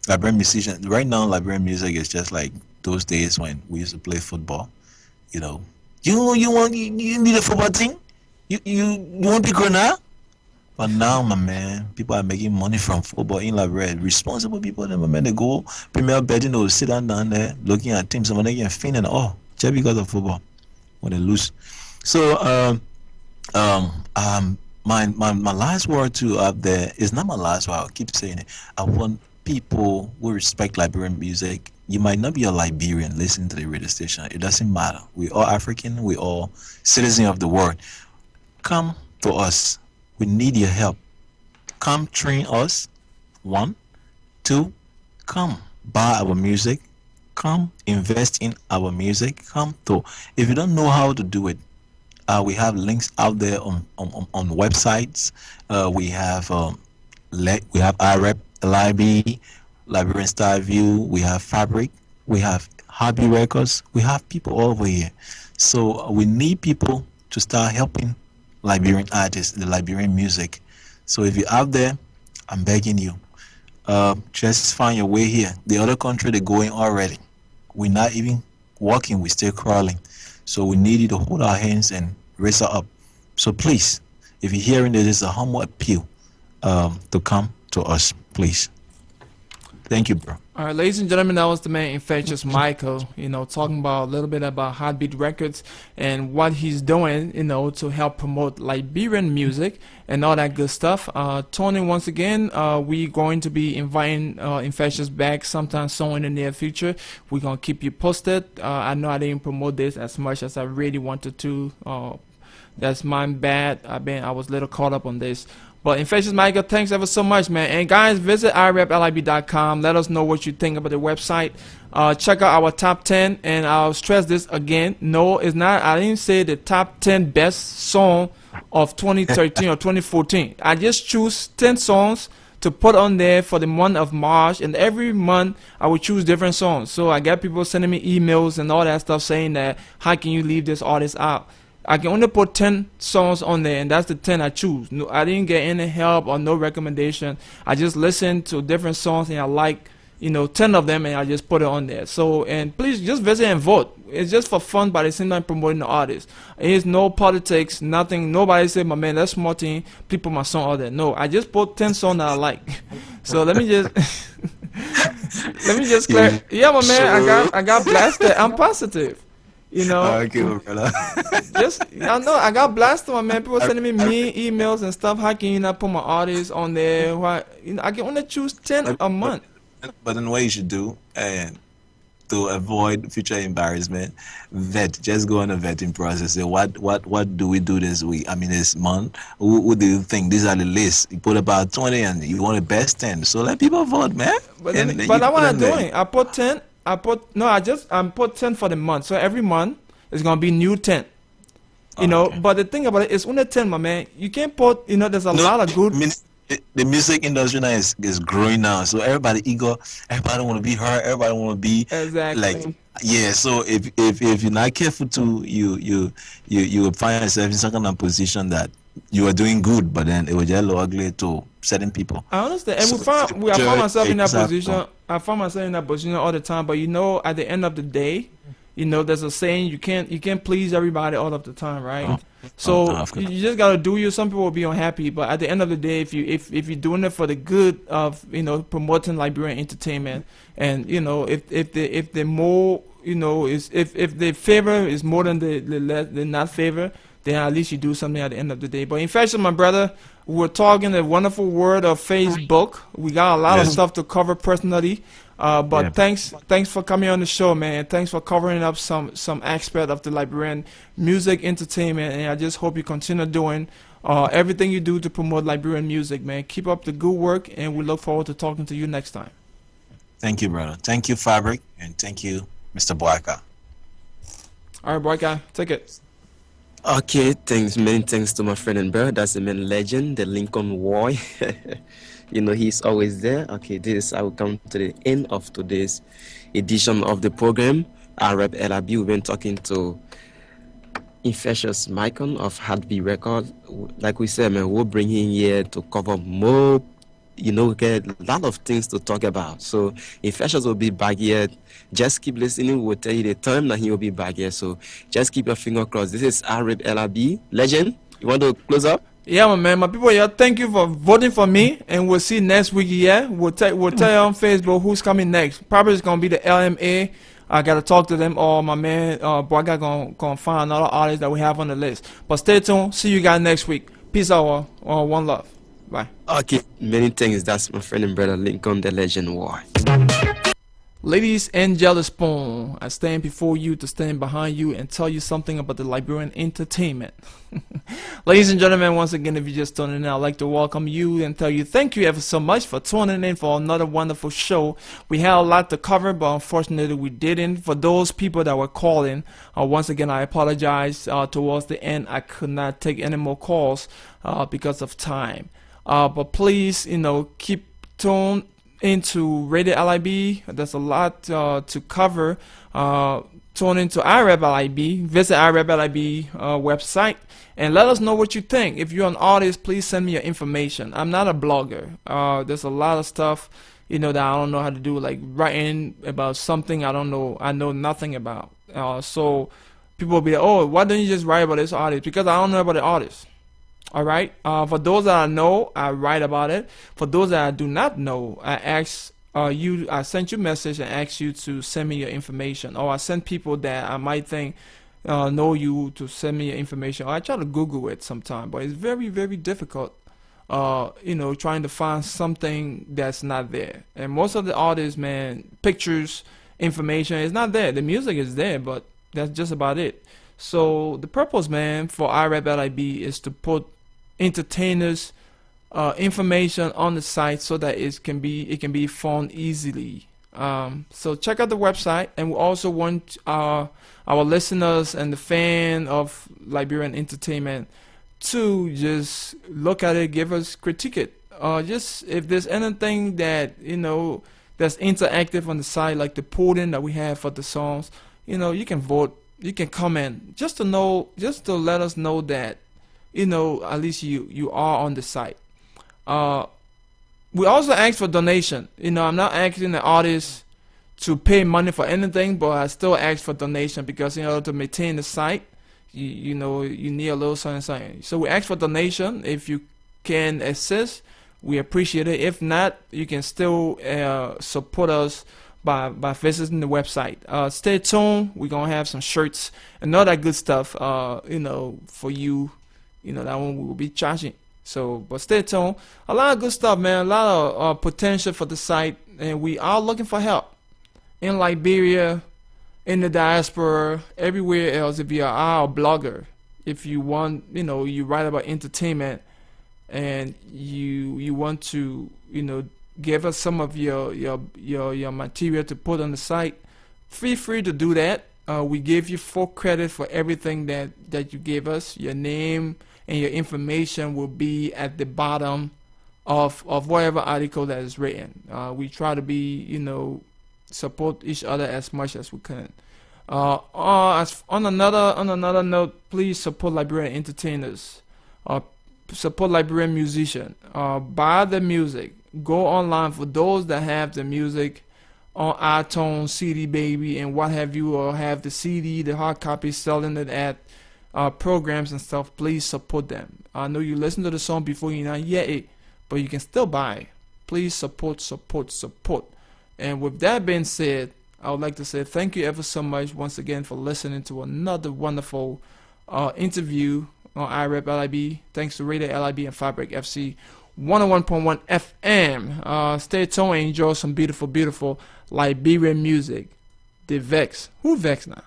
Liberian musicians. Right now, Liberian music is just like those days when we used to play football. You know, you need a football team. You want to be good now? But now, my man, people are making money from football in Liberia. Responsible people, my man, they go premier betting, they will sit down there looking at teams, and they get faint and all just because of football when they lose. So, my last word to up there is not my last word. I'll keep saying it. I want people who respect Liberian music. You might not be a Liberian listening to the radio station. It doesn't matter. We all African. We all citizens of the world. Come to us. We need your help. Come train us. 1, 2, come buy our music. Come invest in our music. Come to. If you don't know how to do it, we have links out there on websites. We have IREP, LIB, Liberian Style View. We have Fabric. We have Hobby Records. We have people all over here. So we need people to start helping Liberian artists, the Liberian music. So if you're out there, I'm begging you, just find your way here. The other country they're going already. We're not even walking, we're still crawling. So we need you to hold our hands and raise her up. So please, if you're hearing this, it's a humble appeal to come to us, please. Thank you, bro. All right, ladies and gentlemen, that was the man Infectious Michael, talking about a little bit about Heartbeat Records and what he's doing, to help promote Liberian music and all that good stuff. Tony, once again, we're going to be inviting Infectious back sometime soon in the near future. We're going to keep you posted. I know I didn't promote this as much as I really wanted to. That's my bad. I was a little caught up on this. But Infectious Michael, thanks ever so much, man. And guys, visit ireplib.com. Let us know what you think about the website. Check out our top 10. And I'll stress this again. No, it's not. I didn't say the top 10 best song of 2013 or 2014. I just choose 10 songs to put on there for the month of March. And every month, I will choose different songs. So I get people sending me emails and all that stuff saying that, how can you leave this artist out? I can only put 10 songs on there, and that's the 10 I choose. No, I didn't get any help or no recommendation. I just listened to different songs, and I like, 10 of them, and I just put it on there. So, and please just visit and vote. It's just for fun, but at the same time promoting the artist. It's no politics, nothing. Nobody say, my man, that's small thing. Please put my song out there. No, I just put 10 songs that I like. So let me just, clear. Yeah, my man, I got blasted. I'm positive. Okay, brother. I got blasted, my man. People sending me emails and stuff. How can you not put my artists on there? Why? I can only choose 10 a month. But then what you should do, and to avoid future embarrassment, just go on a vetting process. Say what do we do this week? I mean, this month. Who do you think? These are the lists. You put about 20 and you want the best 10. So let people vote, man. But that's what I'm doing. I put 10. I put 10 for the month. So every month it's gonna be new 10. Okay. But the thing about it is only 10, my man. You can't put there's a lot of good. The music industry now is growing now, so everybody eager, everybody want to be heard, everybody want to be exactly. So if you're not careful too, you will find yourself in some kind of position that you are doing good, but then it will just look ugly to certain people. I understand, and I found myself in that position. I found myself in that position all the time, but at the end of the day, there's a saying, you can't please everybody all of the time, right? So you just gotta do you. Some people will be unhappy, but at the end of the day, if you're doing it for the good of promoting Liberian entertainment, and if the more if the favor is more than the not favor, then at least you do something at the end of the day. But in fact, my brother, we're talking a wonderful word of Facebook. We got a lot of stuff to cover personally. But thanks for coming on the show, man. Thanks for covering up some aspect of the Liberian music entertainment, and I just hope you continue doing everything you do to promote Liberian music, man. Keep up the good work, and we look forward to talking to you next time. Thank you, brother. Thank you, Fabric, and thank you, Mr. Boyka. All right, Boyka, take it. Okay, many thanks to my friend and brother. That's the man legend, the Lincoln Boy. He's always there. Okay, I will come to the end of today's edition of the program. REP LRB, we've been talking to Infectious Micon of Heartbeat Record. Like we said, man, we'll bring him here to cover more, get a lot of things to talk about. So Infectious will be back here. Just keep listening. We'll tell you the time that he will be back here. So just keep your finger crossed. This is Arab LRB. Legend, you want to close up? Yeah, my man, my people, yeah, thank you for voting for me, and we'll see you next week. Yeah, we'll tell you on Facebook who's coming next. Probably it's gonna be the LMA. I gotta talk to them, or my man, Boaga gonna find another artist that we have on the list. But stay tuned. See you guys next week. Peace out, one love. Bye. Okay, many thanks. That's my friend and brother Lincoln, the Legend War. Ladies and jealous spawn, I stand before you to stand behind you and tell you something about the Liberian entertainment. Ladies and gentlemen, once again, if you just tuned in, I'd like to welcome you and tell you thank you ever so much for tuning in for another wonderful show. We had a lot to cover, but unfortunately we didn't. For those people that were calling, once again, I apologize. Towards the end, I could not take any more calls because of time. But please, keep tuned into Radio LIB. There's a lot to cover. Tune into Arab LIB. Visit Arab LIB website and let us know what you think. If you're an artist, please send me your information. I'm not a blogger. There's a lot of stuff that I don't know how to do, like writing about something I know nothing about. So people will be like, oh, why don't you just write about this artist? Because I don't know about the artist. All right. For those that I know, I write about it. For those that I do not know, I ask I sent you a message and ask you to send me your information, or I send people that I might think know you to send me your information. Or I try to Google it sometime, but it's very, very difficult. Trying to find something that's not there. And most of the artists, man, pictures, information is not there. The music is there, but that's just about it. So the purpose, man, for IRAP LIB is to put entertainers information on the site so that it can be found easily. So check out the website, and we also want our listeners and the fan of Liberian entertainment to just look at it, give us critique it. Just if there's anything that that's interactive on the site, like the polling that we have for the songs, you can vote, you can comment, just to let us know that at least you are on the site. We also ask for donation. I'm not asking the artist to pay money for anything, but I still ask for donation because in order to maintain the site, you need a little something. So we ask for donation. If you can assist, we appreciate it. If not, you can still support us by visiting the website. Stay tuned. We're gonna have some shirts and all that good stuff. For you. That one we will be charging. So, but stay tuned. A lot of good stuff, man. A lot of potential for the site, and we are looking for help in Liberia, in the diaspora, everywhere else. If you are a blogger, if you want, you write about entertainment, and you want to, give us some of your material to put on the site, feel free to do that. We give you full credit for everything that you gave us. Your name and your information will be at the bottom of whatever article that is written. We try to be, support each other as much as we can. On another note, please support Liberian entertainers. Support Liberian musicians. Buy the music. Go online for those that have the music on iTunes, CD Baby, and what have you, or have the CD, the hard copy, selling it at programs and stuff. Please support them. I know you listen to the song before you not yet it, but you can still buy. Please support. And with that being said, I would like to say thank you ever so much once again for listening to another wonderful interview on IRAP LIB. Thanks to Radio LIB and Fabric FC 101.1 FM. Stay tuned and enjoy some beautiful, beautiful Liberian music. The Vex. Who Vex now?